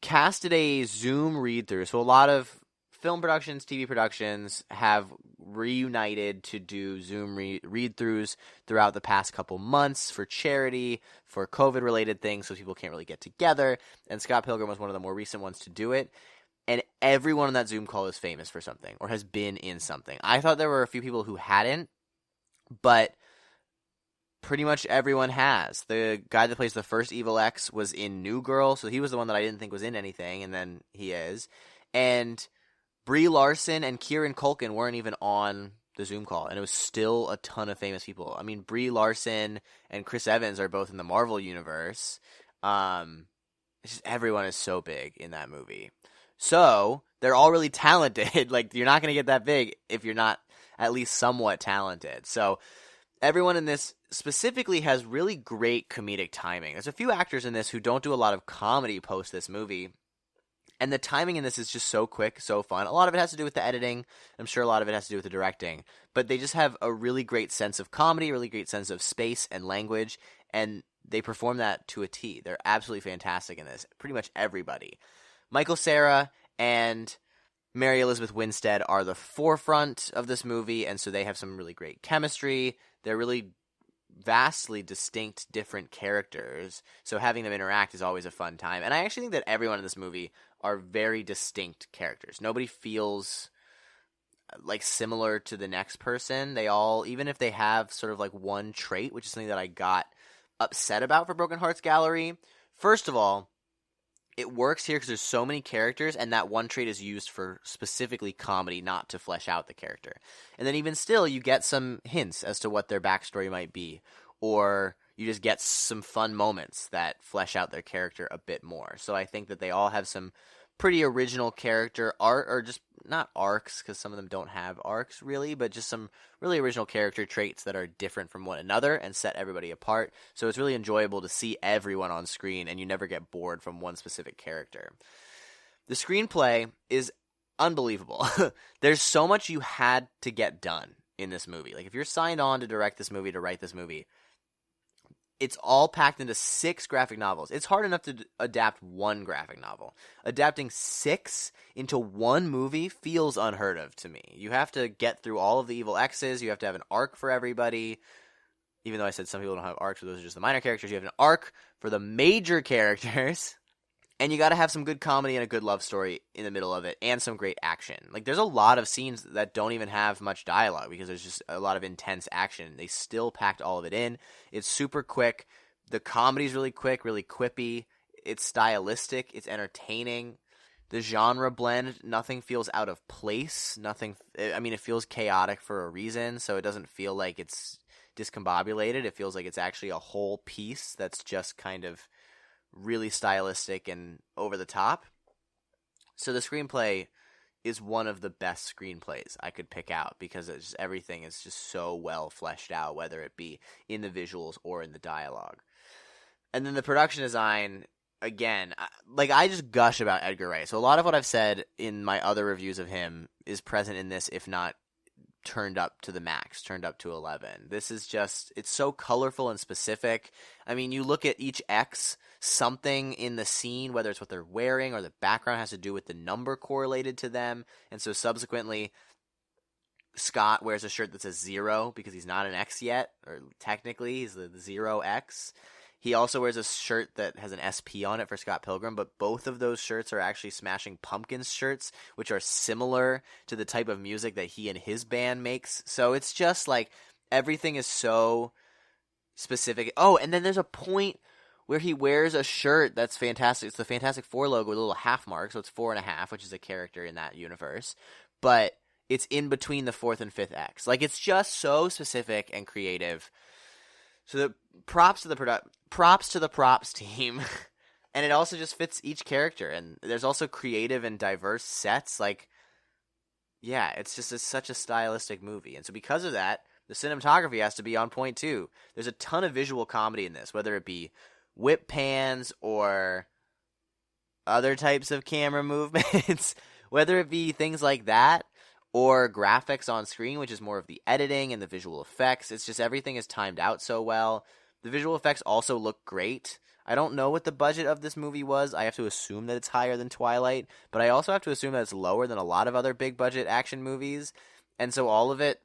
cast did a Zoom read-through, so a lot of film productions, TV productions have reunited to do Zoom read-throughs throughout the past couple months for charity, for COVID-related things, so people can't really get together, and Scott Pilgrim was one of the more recent ones to do it. And everyone on that Zoom call is famous for something or has been in something. I thought there were a few people who hadn't, but pretty much everyone has. The guy that plays the first Evil X was in New Girl, so he was the one that I didn't think was in anything, and then he is. And Brie Larson and Kieran Culkin weren't even on the Zoom call, and it was still a ton of famous people. I mean, Brie Larson and Chris Evans are both in the Marvel universe. It's just everyone is so big in that movie. So they're all really talented. Like, you're not going to get that big if you're not at least somewhat talented. So everyone in this specifically has really great comedic timing. There's a few actors in this who don't do a lot of comedy post this movie. And the timing in this is just so quick, so fun. A lot of it has to do with the editing. I'm sure a lot of it has to do with the directing. But they just have a really great sense of comedy, a really great sense of space and language. And they perform that to a T. They're absolutely fantastic in this. Pretty much everybody. Michael Cera and Mary Elizabeth Winstead are the forefront of this movie, and so they have some really great chemistry. They're really vastly distinct, different characters, so having them interact is always a fun time. And I actually think that everyone in this movie are very distinct characters. Nobody feels like similar to the next person. They all, even if they have sort of like one trait, which is something that I got upset about for Broken Hearts Gallery. First of all, it works here because there's so many characters, and that one trait is used for specifically comedy, not to flesh out the character. And then even still, you get some hints as to what their backstory might be, or you just get some fun moments that flesh out their character a bit more. So I think that they all have some pretty original character art, or just not arcs, because some of them don't have arcs really, but just some really original character traits that are different from one another and set everybody apart. So it's really enjoyable to see everyone on screen, and you never get bored from one specific character. The screenplay is unbelievable. There's so much you had to get done in this movie. Like, if you're signed on to direct this movie, to write this movie, it's all packed into 6 graphic novels. It's hard enough to adapt one graphic novel. Adapting 6 into one movie feels unheard of to me. You have to get through all of the Evil X's. You have to have an arc for everybody. Even though I said some people don't have arcs, those are just the minor characters. You have an arc for the major characters. And you got to have some good comedy and a good love story in the middle of it, and some great action. Like, there's a lot of scenes that don't even have much dialogue because there's just a lot of intense action. They still packed all of it in. It's super quick. The comedy's really quick, really quippy. It's stylistic. It's entertaining. The genre blend, nothing feels out of place. It feels chaotic for a reason, so it doesn't feel like it's discombobulated. It feels like it's actually a whole piece that's just kind of really stylistic and over the top. So the screenplay is one of the best screenplays I could pick out because everything is just so well fleshed out, whether it be in the visuals or in the dialogue. And then the production design, again, I just gush about Edgar Wright. So a lot of what I've said in my other reviews of him is present in this, if not turned up to the max, turned up to 11. This is just, it's so colorful and specific. I mean, you look at each X, something in the scene, whether it's what they're wearing or the background, has to do with the number correlated to them. And so subsequently, Scott wears a shirt that says 0 because he's not an X yet, or technically he's the 0X. He also wears a shirt that has an SP on it for Scott Pilgrim, but both of those shirts are actually Smashing Pumpkins shirts, which are similar to the type of music that he and his band makes. So it's just like everything is so specific. Oh, and then there's a point where he wears a shirt that's fantastic. It's the Fantastic Four logo with a little half mark, so it's 4.5, which is a character in that universe. But it's in between the 4th and 5th X. Like, it's just so specific and creative. So the props to the props team, and it also just fits each character. And there's also creative and diverse sets. Like, yeah, it's just such a stylistic movie. And so because of that, the cinematography has to be on point too. There's a ton of visual comedy in this, whether it be whip pans or other types of camera movements, whether it be things like that or graphics on screen, which is more of the editing and the visual effects. It's just everything is timed out so well. The visual effects also look great. I don't know what the budget of this movie was. I have to assume that it's higher than Twilight, but I also have to assume that it's lower than a lot of other big budget action movies. And so all of it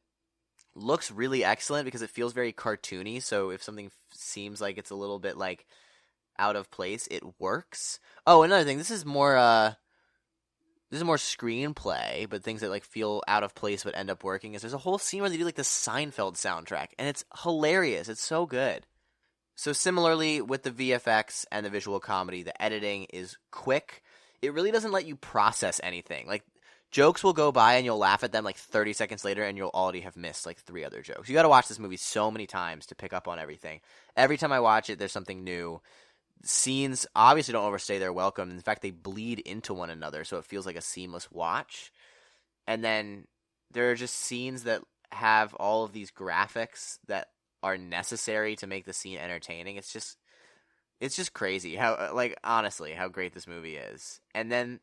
looks really excellent because it feels very cartoony. So if something seems like it's a little bit like out of place, it works. Oh, another thing, this is more screenplay, but things that like feel out of place but end up working is there's a whole scene where they do like the Seinfeld soundtrack, and it's hilarious. It's so good. So similarly with the VFX and the visual comedy, the editing is quick. It really doesn't let you process anything. Like, jokes will go by and you'll laugh at them like 30 seconds later and you'll already have missed like 3 other jokes. You got to watch this movie so many times to pick up on everything. Every time I watch it, there's something new. Scenes obviously don't overstay their welcome. In fact, they bleed into one another, so it feels like a seamless watch. And then there are just scenes that have all of these graphics that are necessary to make the scene entertaining. It's just crazy how, like, honestly, how great this movie is. And then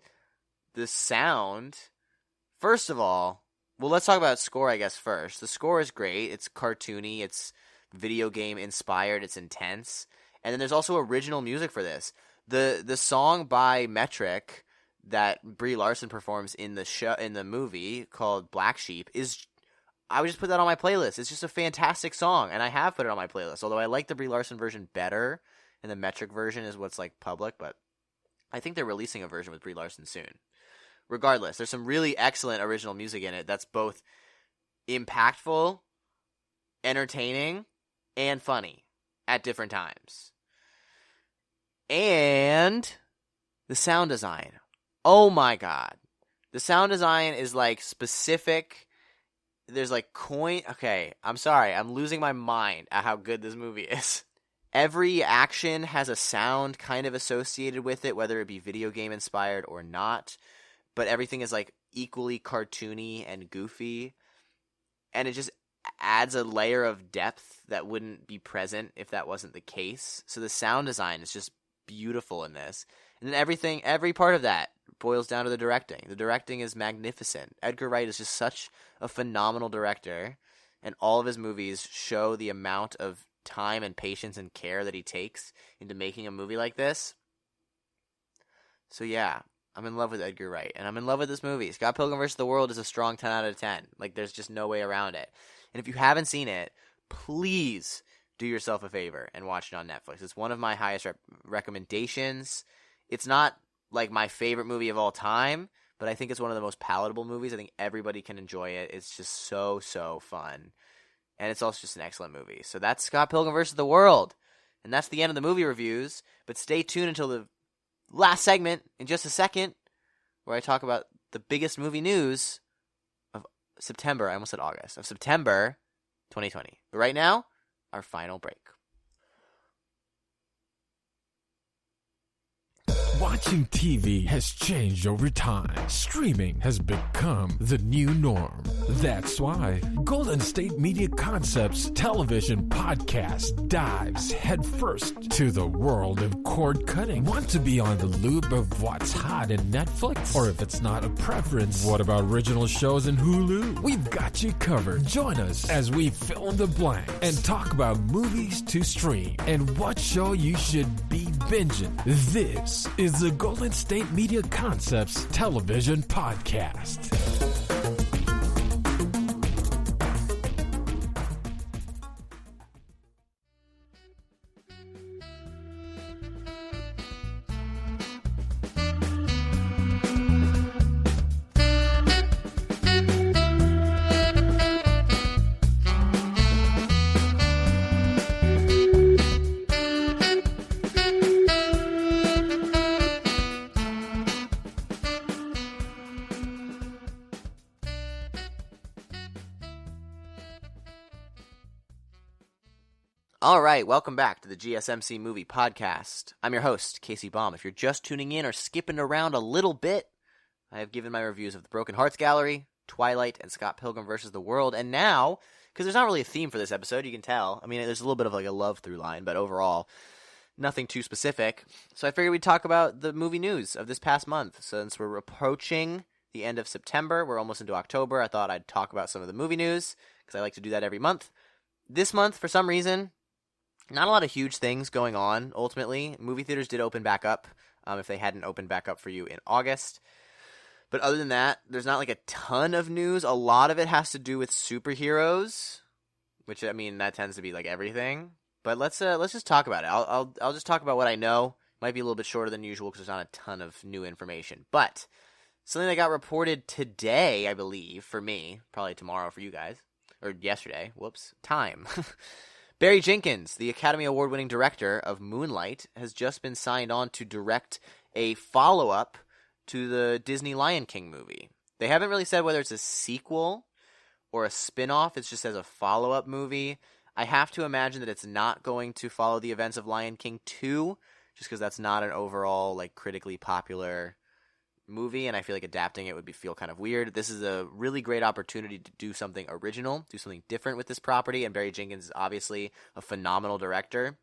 the sound, first of all, well, let's talk about score, I guess, first. The score is great. It's cartoony. It's video game inspired. It's intense. And then there's also original music for this. The song by Metric that Brie Larson performs in the movie called Black Sheep I would just put that on my playlist. It's just a fantastic song, and I have put it on my playlist. Although I like the Brie Larson version better, and the Metric version is what's like public, but I think they're releasing a version with Brie Larson soon. Regardless, there's some really excellent original music in it that's both impactful, entertaining, and funny at different times. And the sound design. Oh my god. The sound design is like specific. There's like okay, I'm sorry. I'm losing my mind at how good this movie is. Every action has a sound kind of associated with it, whether it be video game inspired or not. But everything is like equally cartoony and goofy. And it just adds a layer of depth that wouldn't be present if that wasn't the case. So the sound design is just beautiful in this. And then every part of that boils down to the directing. The directing is magnificent. Edgar Wright is just such a phenomenal director, and all of his movies show the amount of time and patience and care that he takes into making a movie like this. So yeah, I'm in love with Edgar Wright, and I'm in love with this movie. Scott Pilgrim vs. the World is a strong 10 out of 10. Like, there's just no way around it. And if you haven't seen it, please do yourself a favor and watch it on Netflix. It's one of my highest recommendations. It's not like my favorite movie of all time, but I think it's one of the most palatable movies. I think everybody can enjoy it. It's just so, so fun. And it's also just an excellent movie. So that's Scott Pilgrim vs. the World. And that's the end of the movie reviews. But stay tuned until the last segment in just a second, where I talk about the biggest movie news of September. I almost said August. Of September 2020. But right now, our final break. Watching TV has changed over time. Streaming has become the new norm. That's why Golden State Media Concepts television podcast dives headfirst to the world of cord cutting. Want to be on the loop of what's hot in Netflix? Or if it's not a preference, what about original shows in Hulu? We've got you covered. Join us as we fill in the blank and talk about movies to stream and what show you should be binging. This is the Golden State Media Concepts television podcast. All right, welcome back to the GSMC Movie Podcast. I'm your host, Casey Baum. If you're just tuning in or skipping around a little bit, I have given my reviews of The Broken Hearts Gallery, Twilight, and Scott Pilgrim vs. the World. And now, because there's not really a theme for this episode, you can tell. I mean, there's a little bit of like a love through line, but overall, nothing too specific. So I figured we'd talk about the movie news of this past month. Since we're approaching the end of September, we're almost into October, I thought I'd talk about some of the movie news, because I like to do that every month. This month, for some reason, not a lot of huge things going on, ultimately. Movie theaters did open back up, if they hadn't opened back up for you in August. But other than that, there's not like a ton of news. A lot of it has to do with superheroes, which, I mean, that tends to be like everything. But let's just talk about it. I'll just talk about what I know. Might be a little bit shorter than usual because there's not a ton of new information. But something that got reported today, I believe, for me, probably tomorrow for you guys, or yesterday. Whoops, time. Barry Jenkins, the Academy Award-winning director of Moonlight, has just been signed on to direct a follow-up to the Disney Lion King movie. They haven't really said whether it's a sequel or a spin-off. It's just as a follow-up movie. I have to imagine that it's not going to follow the events of Lion King 2, just because that's not an overall like critically popular movie, and I feel like adapting it would feel kind of weird. This is a really great opportunity to do something original, do something different with this property, and Barry Jenkins is obviously a phenomenal director.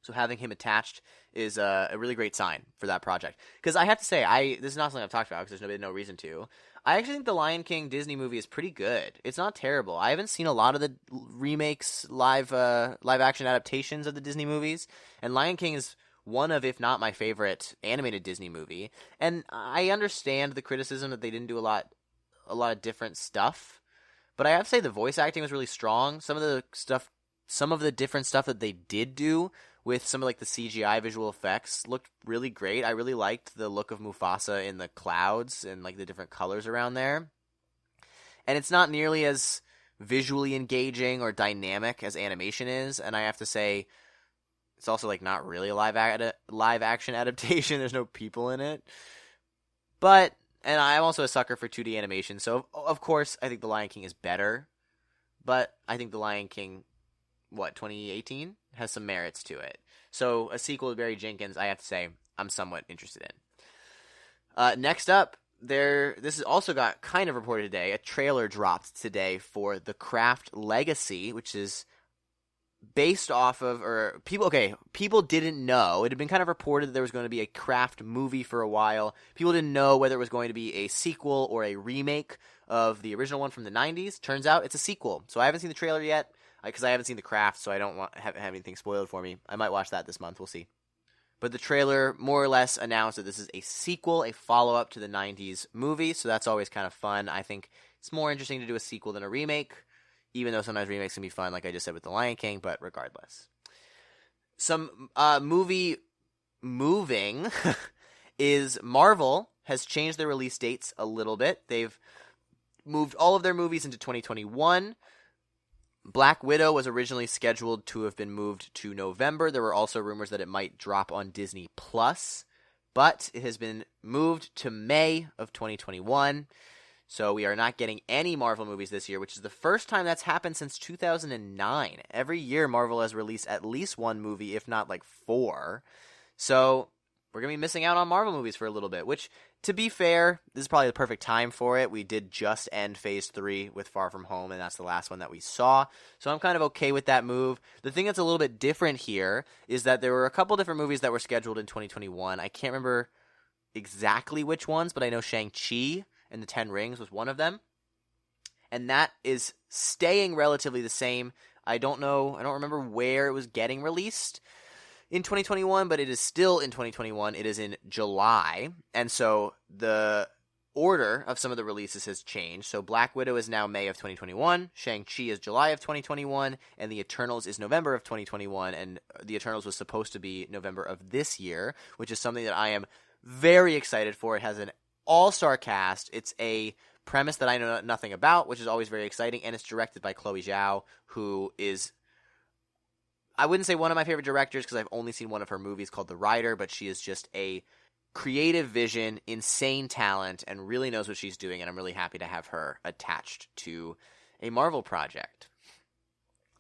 So having him attached is a really great sign for that project. Because I have to say, this is not something I've talked about because there's no reason to. I actually think the Lion King Disney movie is pretty good. It's not terrible. I haven't seen a lot of the remakes, live action adaptations of the Disney movies, and Lion King is one of, if not my favorite, animated Disney movie. And I understand the criticism that they didn't do a lot of different stuff, but I have to say the voice acting was really strong. Some of the different stuff that they did do with some of like the CGI visual effects looked really great. I really liked the look of Mufasa in the clouds and like the different colors around there. And it's not nearly as visually engaging or dynamic as animation is, and I have to say it's also like not really a live action adaptation. There's no people in it. And I'm also a sucker for 2D animation, so of course I think The Lion King is better. But I think The Lion King, 2018, has some merits to it. So a sequel to Barry Jenkins, I have to say, I'm somewhat interested in. Next up, this has also got kind of reported today. A trailer dropped today for The Craft Legacy, which is based off of, people didn't know. It had been kind of reported that there was going to be a Craft movie for a while. People didn't know whether it was going to be a sequel or a remake of the original one from the 90s. Turns out it's a sequel. So I haven't seen the trailer yet because I haven't seen The Craft, so I don't want have anything spoiled for me. I might watch that this month. We'll see. But the trailer more or less announced that this is a sequel, a follow-up to the 90s movie, so that's always kind of fun. I think it's more interesting to do a sequel than a remake, even though sometimes remakes can be fun, like I just said with The Lion King, but regardless. Some movie moving is Marvel has changed their release dates a little bit. They've moved all of their movies into 2021. Black Widow was originally scheduled to have been moved to November. There were also rumors that it might drop on Disney+, but it has been moved to May of 2021. So we are not getting any Marvel movies this year, which is the first time that's happened since 2009. Every year Marvel has released at least one movie, if not like 4. So we're going to be missing out on Marvel movies for a little bit, which, to be fair, this is probably the perfect time for it. We did just end Phase 3 with Far From Home, and that's the last one that we saw. So I'm kind of okay with that move. The thing that's a little bit different here is that there were a couple different movies that were scheduled in 2021. I can't remember exactly which ones, but I know Shang-Chi and the Ten Rings was one of them. And that is staying relatively the same. I don't remember where it was getting released in 2021, but it is still in 2021. It is in July. And so the order of some of the releases has changed. So Black Widow is now May of 2021, Shang-Chi is July of 2021, and The Eternals is November of 2021, and The Eternals was supposed to be November of this year, which is something that I am very excited for. It has an all-star cast. It's a premise that I know nothing about, which is always very exciting, and it's directed by Chloe Zhao, who is, I wouldn't say one of my favorite directors because I've only seen one of her movies called The Rider, but she is just a creative vision, insane talent, and really knows what she's doing, and I'm really happy to have her attached to a Marvel project.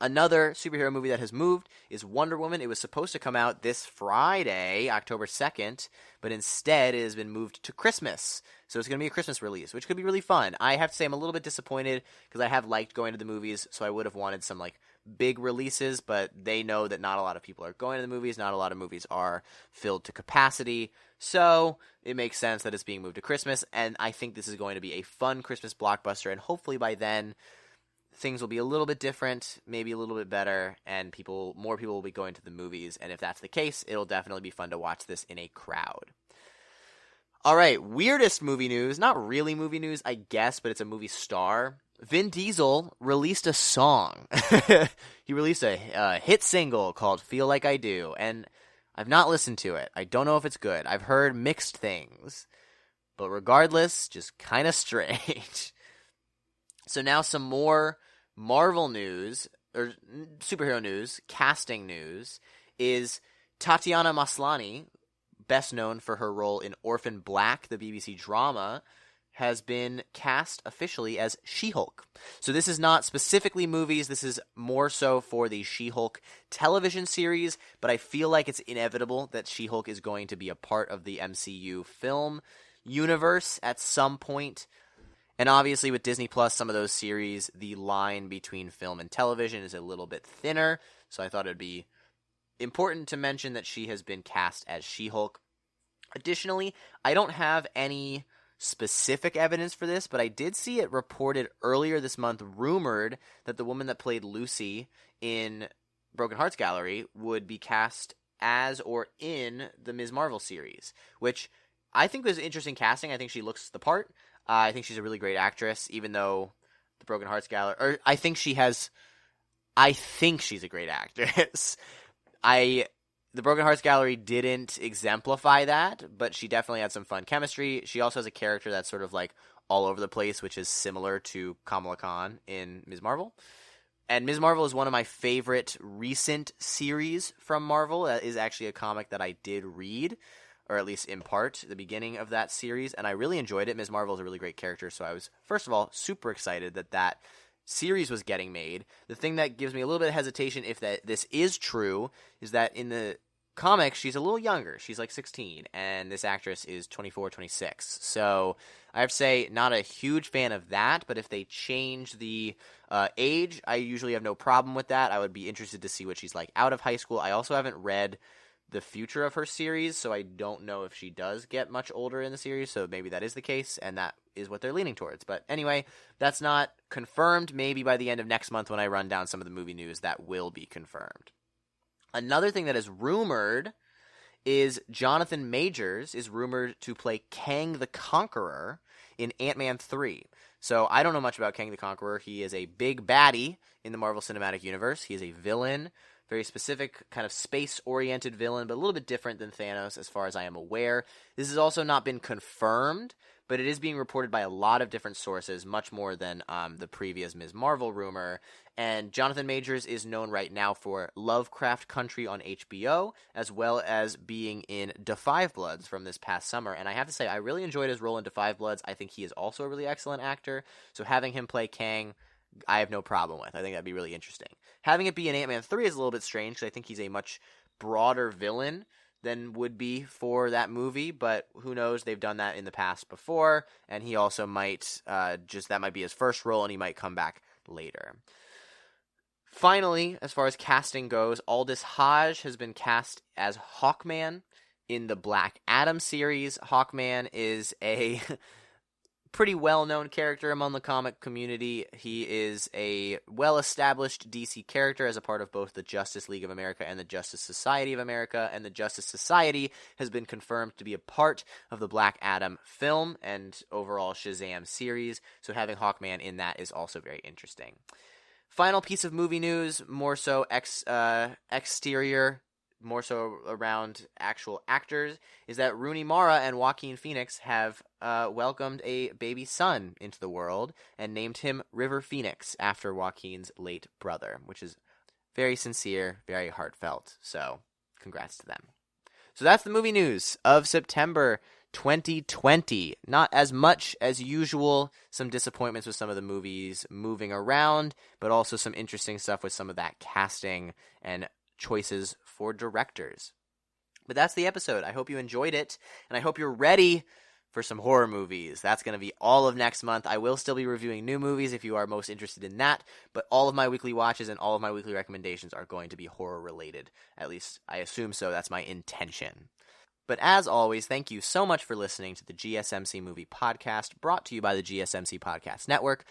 Another superhero movie that has moved is Wonder Woman. It was supposed to come out this Friday, October 2nd, but instead it has been moved to Christmas. So it's going to be a Christmas release, which could be really fun. I have to say I'm a little bit disappointed because I have liked going to the movies, so I would have wanted some like big releases, but they know that not a lot of people are going to the movies. Not a lot of movies are filled to capacity. So it makes sense that it's being moved to Christmas, and I think this is going to be a fun Christmas blockbuster, and hopefully by then things will be a little bit different, maybe a little bit better, and more people will be going to the movies. And if that's the case, it'll definitely be fun to watch this in a crowd. All right, weirdest movie news. Not really movie news, I guess, but it's a movie star. Vin Diesel released a song. He released a hit single called Feel Like I Do, and I've not listened to it. I don't know if it's good. I've heard mixed things. But regardless, just kind of strange. So now some more Marvel news, or superhero news, casting news, is Tatiana Maslany, best known for her role in Orphan Black, the BBC drama, has been cast officially as She-Hulk. So this is not specifically movies, this is more so for the She-Hulk television series, but I feel like it's inevitable that She-Hulk is going to be a part of the MCU film universe at some point. And obviously with Disney Plus, some of those series, the line between film and television is a little bit thinner, so I thought it would be important to mention that she has been cast as She-Hulk. Additionally, I don't have any specific evidence for this, but I did see it reported earlier this month, rumored that the woman that played Lucy in Broken Hearts Gallery would be cast as or in the Ms. Marvel series, which I think was interesting casting. I think she looks the part. I think she's a really great actress, even though the Broken Hearts Gallery, or I think she's a great actress. The Broken Hearts Gallery didn't exemplify that, but she definitely had some fun chemistry. She also has a character that's sort of like all over the place, which is similar to Kamala Khan in Ms. Marvel. And Ms. Marvel is one of my favorite recent series from Marvel. That is actually a comic that I did read, or at least in part, the beginning of that series, and I really enjoyed it. Ms. Marvel is a really great character, so I was, first of all, super excited that series was getting made. The thing that gives me a little bit of hesitation, if this is true, is that in the comics, she's a little younger. She's like 16, and this actress is 24, 26. So I have to say, not a huge fan of that, but if they change the age, I usually have no problem with that. I would be interested to see what she's like out of high school. I also haven't read the future of her series, so I don't know if she does get much older in the series, so maybe that is the case, and that is what they're leaning towards. But anyway, that's not confirmed. Maybe by the end of next month when I run down some of the movie news, that will be confirmed. Another thing that is rumored is Jonathan Majors is rumored to play Kang the Conqueror in Ant-Man 3. So I don't know much about Kang the Conqueror. He is a big baddie in the Marvel Cinematic Universe. He is a villain, very specific kind of space-oriented villain, but a little bit different than Thanos as far as I am aware. This has also not been confirmed, but it is being reported by a lot of different sources, much more than the previous Ms. Marvel rumor. And Jonathan Majors is known right now for Lovecraft Country on HBO, as well as being in Da 5 Bloods from this past summer. And I have to say, I really enjoyed his role in Da 5 Bloods. I think he is also a really excellent actor. So having him play Kang, I have no problem with. I think that'd be really interesting. Having it be in Ant-Man 3 is a little bit strange, because I think he's a much broader villain than would be for that movie, but who knows, they've done that in the past before, and he also might, that might be his first role, and he might come back later. Finally, as far as casting goes, Aldous Hodge has been cast as Hawkman in the Black Adam series. Hawkman is a pretty well-known character among the comic community. He is a well-established DC character as a part of both the Justice League of America and the Justice Society of America, and the Justice Society has been confirmed to be a part of the Black Adam film and overall Shazam series, so having Hawkman in that is also very interesting. Final piece of movie news, more so exterior, more so around actual actors, is that Rooney Mara and Joaquin Phoenix have welcomed a baby son into the world and named him River Phoenix after Joaquin's late brother, which is very sincere, very heartfelt. So congrats to them. So that's the movie news of September 2020. Not as much as usual. Some disappointments with some of the movies moving around, but also some interesting stuff with some of that casting and choices for directors. But that's the episode. I hope you enjoyed it, and I hope you're ready for some horror movies. That's going to be all of next month. I will still be reviewing new movies if you are most interested in that, but all of my weekly watches and all of my weekly recommendations are going to be horror related. At least I assume so. That's my intention. But as always, thank you so much for listening to the GSMC Movie Podcast, brought to you by the GSMC Podcast Network.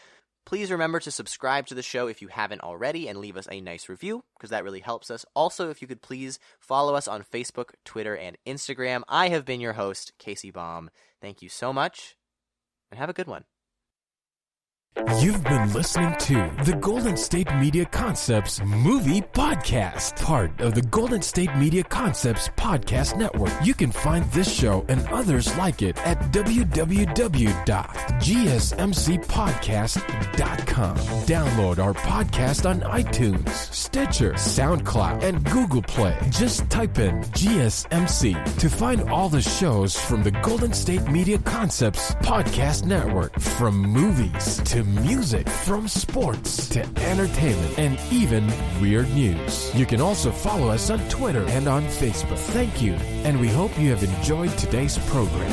Please remember to subscribe to the show if you haven't already and leave us a nice review, because that really helps us. Also, if you could please follow us on Facebook, Twitter, and Instagram. I have been your host, Casey Baum. Thank you so much, and have a good one. You've been listening to the Golden State Media Concepts Movie Podcast, part of the Golden State Media Concepts Podcast Network. You can find this show and others like it at www.gsmcpodcast.com. Download our podcast on iTunes, Stitcher, SoundCloud, and Google Play. Just type in GSMC to find all the shows from the Golden State Media Concepts Podcast Network, from movies to music, from sports to entertainment, and even weird news. You can also follow us on Twitter and on Facebook. Thank you, and we hope you have enjoyed today's program.